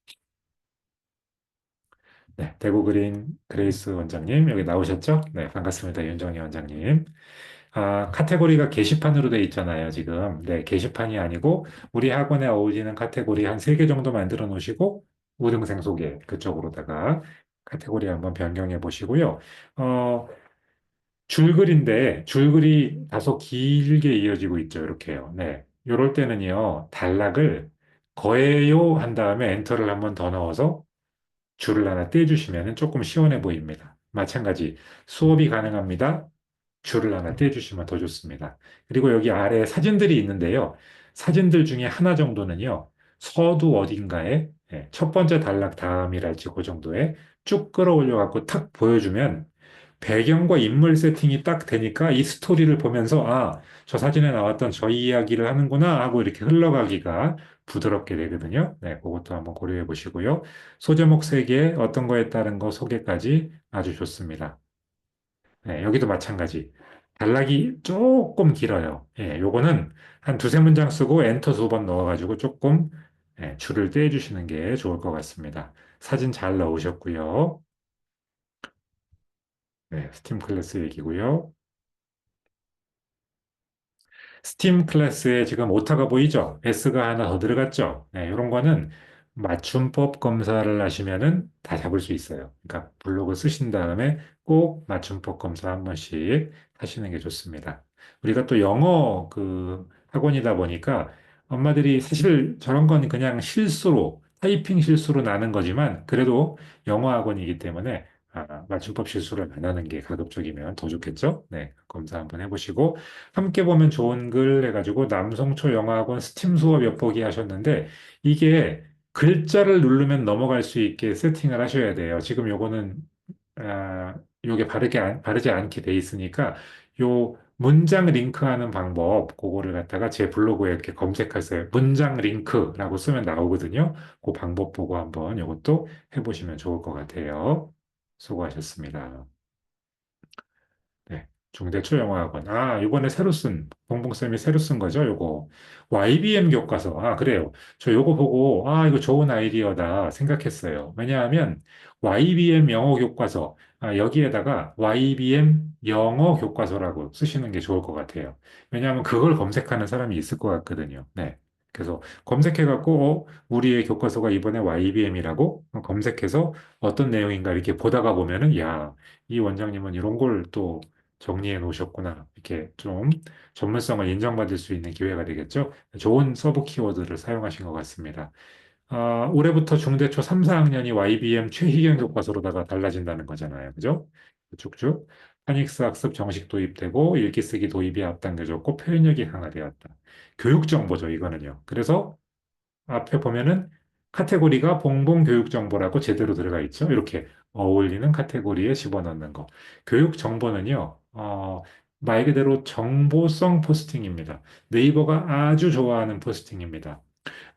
네, 대구 그린 그레이스 원장님 여기 나오셨죠? 네, 반갑습니다. 윤정희 원장님. 카테고리가 게시판으로 돼 있잖아요, 지금. 네, 게시판이 아니고 우리 학원에 어울리는 카테고리 한 세 개 정도 만들어 놓으시고 우등생 소개 그쪽으로다가 카테고리 한번 변경해 보시고요. 어, 줄글인데 줄글이 다소 길게 이어지고 있죠, 이렇게요. 네. 요럴 때는요, 단락을 거예요 한 다음에 엔터를 한번 더 넣어서 줄을 하나 떼주시면 조금 시원해 보입니다. 마찬가지 수업이 가능합니다. 줄을 하나 떼주시면 더 좋습니다. 그리고 여기 아래에 사진들이 있는데요. 사진들 중에 하나 정도는요. 서두 어딘가에 첫 번째 단락 다음이랄지 그 정도에 쭉 끌어올려 갖고 탁 보여주면 배경과 인물 세팅이 딱 되니까 이 스토리를 보면서 저 사진에 나왔던 저 이야기를 하는구나 하고 이렇게 흘러가기가 부드럽게 되거든요. 네, 그것도 한번 고려해 보시고요. 소제목 3개, 어떤 거에 따른 거 소개까지 아주 좋습니다. 네, 여기도 마찬가지. 단락이 조금 길어요. 예, 요거는 한 두세 문장 쓰고 엔터 2번 넣어가지고 조금 줄을 떼주시는 게 좋을 것 같습니다. 사진 잘 넣으셨고요. 네, 스팀 클래스 얘기고요. 스팀 클래스에 지금 오타가 보이죠? S가 하나 더 들어갔죠? 네, 이런 거는 맞춤법 검사를 하시면은 다 잡을 수 있어요. 그러니까 블로그 쓰신 다음에 꼭 맞춤법 검사 한 번씩 하시는 게 좋습니다. 우리가 또 영어 그 학원이다 보니까 엄마들이 사실 저런 건 그냥 실수로, 타이핑 실수로 나는 거지만 그래도 영어 학원이기 때문에 맞춤법 실수를 안 하는 게 가급적이면 더 좋겠죠? 네, 검사 한번 해보시고 함께 보면 좋은 글 해가지고 남성초 영어학원 스팀 수업 엿보기 하셨는데 이게 글자를 누르면 넘어갈 수 있게 세팅을 하셔야 돼요. 지금 요거는 요게 바르지 않게 돼 있으니까 요 문장 링크하는 방법 그거를 갖다가 제 블로그에 이렇게 검색하세요. 문장 링크라고 쓰면 나오거든요. 그 방법 보고 한번 요것도 해보시면 좋을 것 같아요. 수고하셨습니다. 네. 중대초영어학원. 이번에 새로 봉봉쌤이 새로 쓴 거죠, 요거. YBM 교과서. 그래요. 저 요거 보고, 이거 좋은 아이디어다 생각했어요. 왜냐하면, YBM 영어 교과서, 여기에다가 YBM 영어 교과서라고 쓰시는 게 좋을 것 같아요. 왜냐하면 그걸 검색하는 사람이 있을 것 같거든요. 네. 그래서 검색해갖고, 우리의 교과서가 이번에 YBM이라고 검색해서 어떤 내용인가 이렇게 보다가 보면은, 야, 이 원장님은 이런 걸 또 정리해 놓으셨구나. 이렇게 좀 전문성을 인정받을 수 있는 기회가 되겠죠. 좋은 서브 키워드를 사용하신 것 같습니다. 올해부터 중대초 3, 4학년이 YBM 최희경 교과서로다가 달라진다는 거잖아요. 그죠? 쭉쭉. 파닉스 학습 정식 도입되고 읽기 쓰기 도입이 앞당겨졌고 표현력이 강화되었다. 교육 정보죠, 이거는요. 그래서 앞에 보면은 카테고리가 봉봉 교육 정보라고 제대로 들어가 있죠. 이렇게 어울리는 카테고리에 집어넣는 거. 교육 정보는요, 말 그대로 정보성 포스팅입니다. 네이버가 아주 좋아하는 포스팅입니다.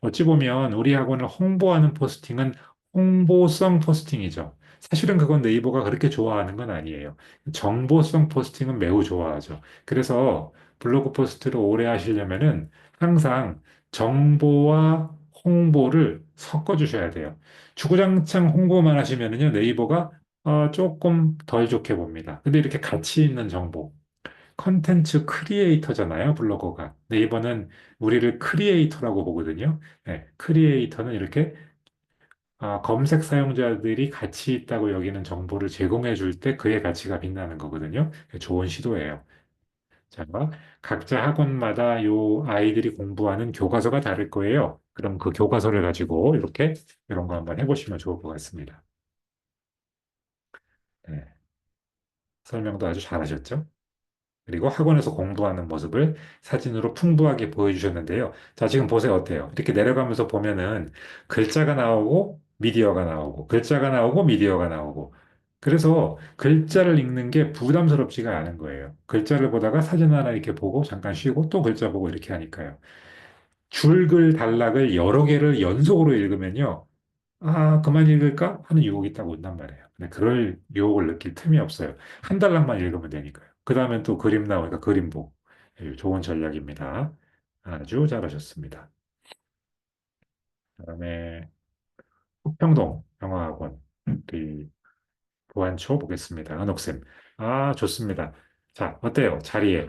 어찌 보면 우리 학원을 홍보하는 포스팅은 홍보성 포스팅이죠. 사실은 그건 네이버가 그렇게 좋아하는 건 아니에요. 정보성 포스팅은 매우 좋아하죠. 그래서 블로그 포스트를 오래 하시려면은 항상 정보와 홍보를 섞어 주셔야 돼요. 주구장창 홍보만 하시면은요, 네이버가 조금 덜 좋게 봅니다. 근데 이렇게 가치 있는 정보, 컨텐츠 크리에이터잖아요, 블로거가. 네이버는 우리를 크리에이터라고 보거든요. 네, 크리에이터는 이렇게 검색 사용자들이 가치 있다고 여기는 정보를 제공해 줄 때 그의 가치가 빛나는 거거든요. 좋은 시도예요. 자, 각자 학원마다 요 아이들이 공부하는 교과서가 다를 거예요. 그럼 그 교과서를 가지고 이렇게 이런 거 한번 해보시면 좋을 것 같습니다. 네, 설명도 아주 잘하셨죠? 그리고 학원에서 공부하는 모습을 사진으로 풍부하게 보여주셨는데요. 자, 지금 보세요. 어때요? 이렇게 내려가면서 보면은 글자가 나오고 미디어가 나오고 글자가 나오고 미디어가 나오고 그래서 글자를 읽는 게 부담스럽지가 않은 거예요. 글자를 보다가 사진 하나 이렇게 보고 잠깐 쉬고 또 글자 보고 이렇게 하니까요. 줄글 단락을 여러 개를 연속으로 읽으면요. 그만 읽을까? 하는 유혹이 딱 온단 말이에요. 근데 그럴 유혹을 느낄 틈이 없어요. 한 달락만 읽으면 되니까요. 그 다음엔 또 그림 나오니까 그림 보고. 좋은 전략입니다. 아주 잘하셨습니다. 그다음에 후평동 영어학원 우리 보안초 보겠습니다. 은옥쌤. 좋습니다. 자, 어때요? 자리에.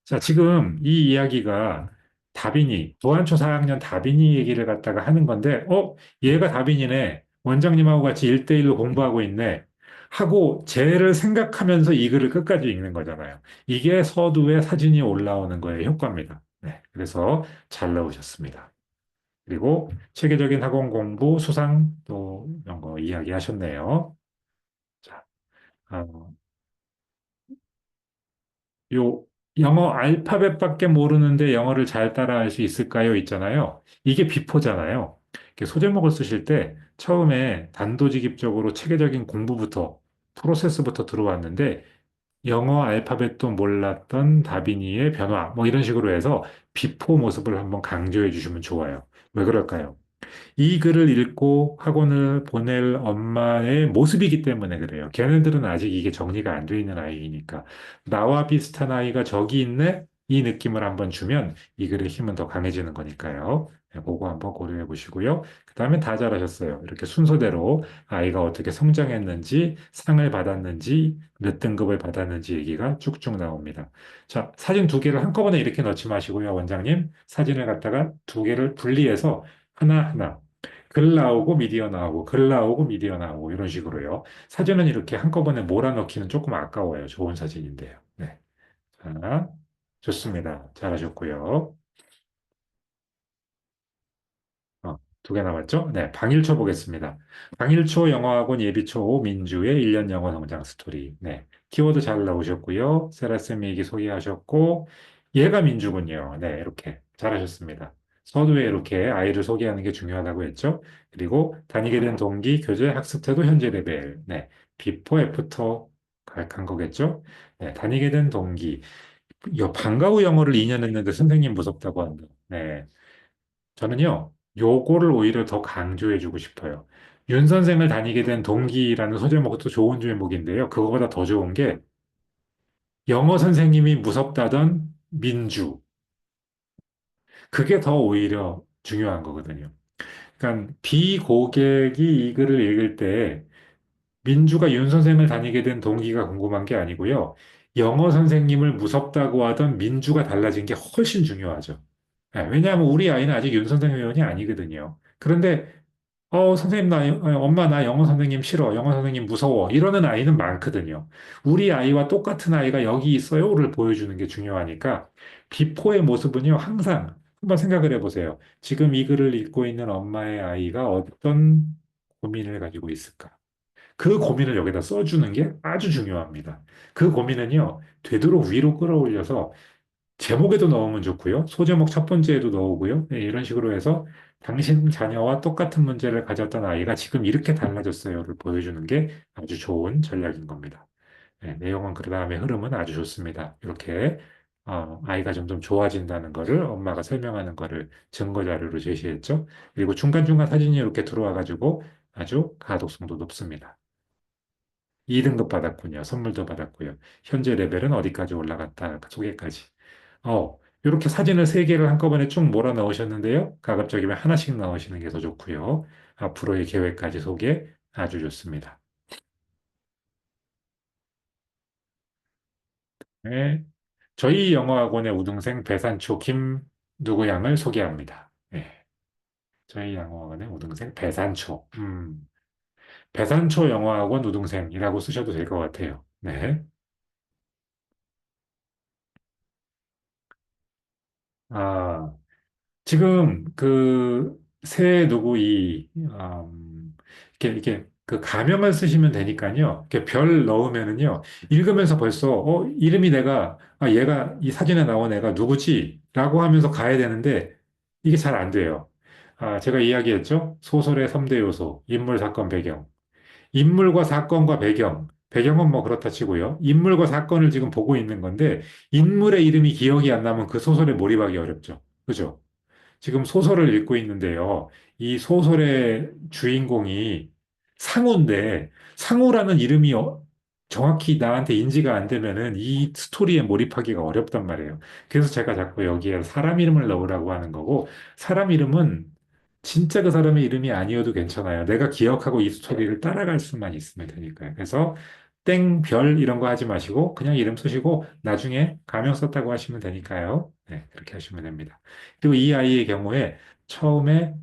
자, 지금 이 이야기가 다빈이, 보안초 4학년 다빈이 얘기를 갖다가 하는 건데, 얘가 다빈이네. 원장님하고 같이 1대1로 공부하고 있네. 하고, 쟤를 생각하면서 이 글을 끝까지 읽는 거잖아요. 이게 서두에 사진이 올라오는 거의 효과입니다. 네, 그래서 잘 나오셨습니다. 그리고 체계적인 학원 공부, 수상, 또 이런 거 이야기하셨네요. 자, 어, 요 영어 알파벳밖에 모르는데 영어를 잘 따라할 수 있을까요? 있잖아요. 이게 비포잖아요. 이렇게 소제목을 쓰실 때 처음에 단도직입적으로 체계적인 공부부터 프로세스부터 들어왔는데 영어 알파벳도 몰랐던 다비니의 변화 뭐 이런 식으로 해서 비포 모습을 한번 강조해 주시면 좋아요. 왜 그럴까요? 이 글을 읽고 학원을 보낼 엄마의 모습이기 때문에 그래요. 걔네들은 아직 이게 정리가 안 돼 있는 아이니까. 나와 비슷한 아이가 저기 있네? 이 느낌을 한번 주면 이 글의 힘은 더 강해지는 거니까요. 네, 그거 한번 고려해 보시고요. 그 다음에 다 잘하셨어요. 이렇게 순서대로 아이가 어떻게 성장했는지, 상을 받았는지, 몇 등급을 받았는지 얘기가 쭉쭉 나옵니다. 자, 사진 두 개를 한꺼번에 이렇게 넣지 마시고요, 원장님. 사진을 갖다가 두 개를 분리해서 하나하나 글 나오고 미디어 나오고 글 나오고 미디어 나오고 이런 식으로요. 사진은 이렇게 한꺼번에 몰아넣기는 조금 아까워요. 좋은 사진인데요. 네. 자, 좋습니다. 잘하셨고요. 두 개 남았죠? 네, 방일초 보겠습니다. 방일초 영어학원 예비초 민주의 1년 영어 성장 스토리. 네, 키워드 잘 나오셨고요. 세라쌤이 얘기 소개하셨고, 얘가 민주군요. 네, 이렇게 잘하셨습니다. 서두에 이렇게 아이를 소개하는 게 중요하다고 했죠. 그리고 다니게 된 동기, 교재, 학습 태도, 현재 레벨. 네, 비포, 애프터 간 거겠죠. 네, 다니게 된 동기. 방과 후 영어를 2년 했는데 선생님 무섭다고 한다. 네, 저는요, 요거를 오히려 더 강조해주고 싶어요. 윤 선생을 다니게 된 동기라는 소제목도 좋은 제목인데요. 그거보다 더 좋은 게 영어 선생님이 무섭다던 민주. 그게 더 오히려 중요한 거거든요. 그러니까 비고객이 이 글을 읽을 때 민주가 윤 선생을 다니게 된 동기가 궁금한 게 아니고요. 영어 선생님을 무섭다고 하던 민주가 달라진 게 훨씬 중요하죠. 네, 왜냐하면 우리 아이는 아직 윤 선생님 회원이 아니거든요. 그런데 선생님, 엄마, 나 영어 선생님 싫어. 영어 선생님 무서워. 이러는 아이는 많거든요. 우리 아이와 똑같은 아이가 여기 있어요를 보여주는 게 중요하니까, 비포의 모습은요, 항상 한번 생각을 해보세요. 지금 이 글을 읽고 있는 엄마의 아이가 어떤 고민을 가지고 있을까? 그 고민을 여기다 써주는 게 아주 중요합니다. 그 고민은요, 되도록 위로 끌어올려서 제목에도 넣으면 좋고요. 소제목 첫 번째에도 넣고요. 네, 이런 식으로 해서 당신 자녀와 똑같은 문제를 가졌던 아이가 지금 이렇게 달라졌어요를 보여주는 게 아주 좋은 전략인 겁니다. 네, 내용은 그 다음에 흐름은 아주 좋습니다. 이렇게 아이가 점점 좋아진다는 거를 엄마가 설명하는 거를 증거 자료로 제시했죠. 그리고 중간중간 사진이 이렇게 들어와 가지고 아주 가독성도 높습니다. 2등급 받았군요. 선물도 받았고요. 현재 레벨은 어디까지 올라갔다. 그 소개까지. 이렇게 사진을 세 개를 한꺼번에 쭉 몰아 넣으셨는데요. 가급적이면 하나씩 넣으시는 게 더 좋고요. 앞으로의 계획까지 소개 아주 좋습니다. 네. 저희 영어학원의 우등생 배산초 김 누구 양을 소개합니다. 네. 저희 영어학원의 우등생 배산초. 배산초 영어학원 우등생이라고 쓰셔도 될 것 같아요. 네. 아, 지금 그 새 누구 이렇게 그 가명을 쓰시면 되니까요. 이렇게 별 넣으면은요. 읽으면서 벌써 이름이 얘가 이 사진에 나온 애가 누구지?라고 하면서 가야 되는데 이게 잘 안 돼요. 제가 이야기했죠. 소설의 3대 요소, 인물, 사건, 배경. 인물과 사건과 배경은 뭐 그렇다 치고요. 인물과 사건을 지금 보고 있는 건데 인물의 이름이 기억이 안 나면 그 소설에 몰입하기 어렵죠. 그죠? 지금 소설을 읽고 있는데요. 이 소설의 주인공이 상우인데 상우라는 이름이 정확히 나한테 인지가 안 되면은 이 스토리에 몰입하기가 어렵단 말이에요. 그래서 제가 자꾸 여기에 사람 이름을 넣으라고 하는 거고 사람 이름은 진짜 그 사람의 이름이 아니어도 괜찮아요. 내가 기억하고 이 스토리를 따라갈 수만 있으면 되니까요. 그래서 땡, 별 이런 거 하지 마시고 그냥 이름 쓰시고 나중에 가명 썼다고 하시면 되니까요. 네, 그렇게 하시면 됩니다. 그리고 이 아이의 경우에 처음에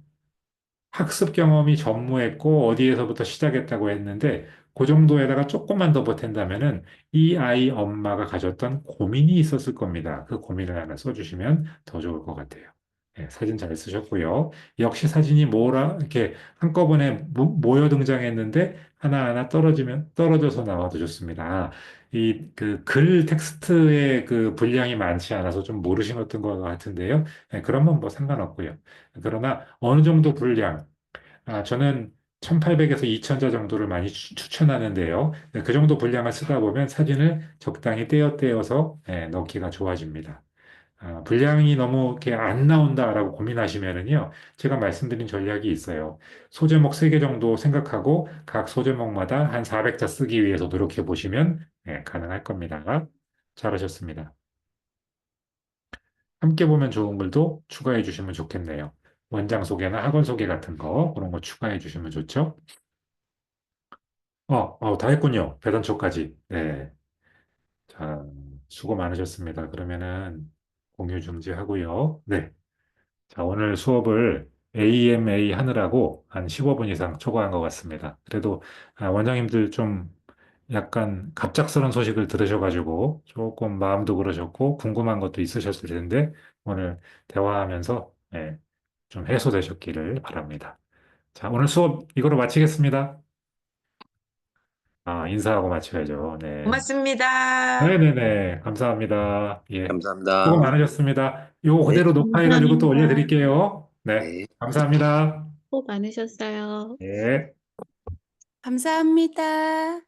학습 경험이 전무했고 어디에서부터 시작했다고 했는데 그 정도에다가 조금만 더 보탠다면은 이 아이 엄마가 가졌던 고민이 있었을 겁니다. 그 고민을 하나 써주시면 더 좋을 것 같아요. 네, 사진 잘 쓰셨고요. 역시 사진이 이렇게 한꺼번에 모여 등장했는데 하나하나 떨어져서 나와도 좋습니다. 이 그 글 텍스트의 그 분량이 많지 않아서 좀 모르시는 것 같은데요. 네, 그러면 뭐 상관없고요. 그러나 어느 정도 분량, 저는 1800에서 2000자 정도를 많이 추천하는데요. 네, 그 정도 분량을 쓰다 보면 사진을 적당히 떼어서 넣기가 좋아집니다. 분량이 너무 이렇게 안 나온다라고 고민하시면은요, 제가 말씀드린 전략이 있어요. 소제목 3개 정도 생각하고 각 소제목마다 한 400자 쓰기 위해서 노력해 보시면 가능할 겁니다. 잘하셨습니다. 함께 보면 좋은 글도 추가해 주시면 좋겠네요. 원장 소개나 학원 소개 같은 거, 그런 거 추가해 주시면 좋죠? 다 했군요. 배단초까지. 네. 자, 수고 많으셨습니다. 그러면은 공유 중지하고요. 네. 자, 오늘 수업을 AMA 하느라고 한 15분 이상 초과한 것 같습니다. 그래도 원장님들 좀 약간 갑작스러운 소식을 들으셔가지고 조금 마음도 그러셨고 궁금한 것도 있으셨을 텐데 오늘 대화하면서 좀 해소되셨기를 바랍니다. 자, 오늘 수업 이거로 마치겠습니다. 인사하고 마쳐야죠. 네. 고맙습니다. 네네네. 감사합니다. 예. 수고 감사합니다. 많으셨습니다. 요거 네. 그대로 녹화해가지고 또 감사합니다. 올려드릴게요. 네. 네. 감사합니다. 수고 많으셨어요. 예. 감사합니다.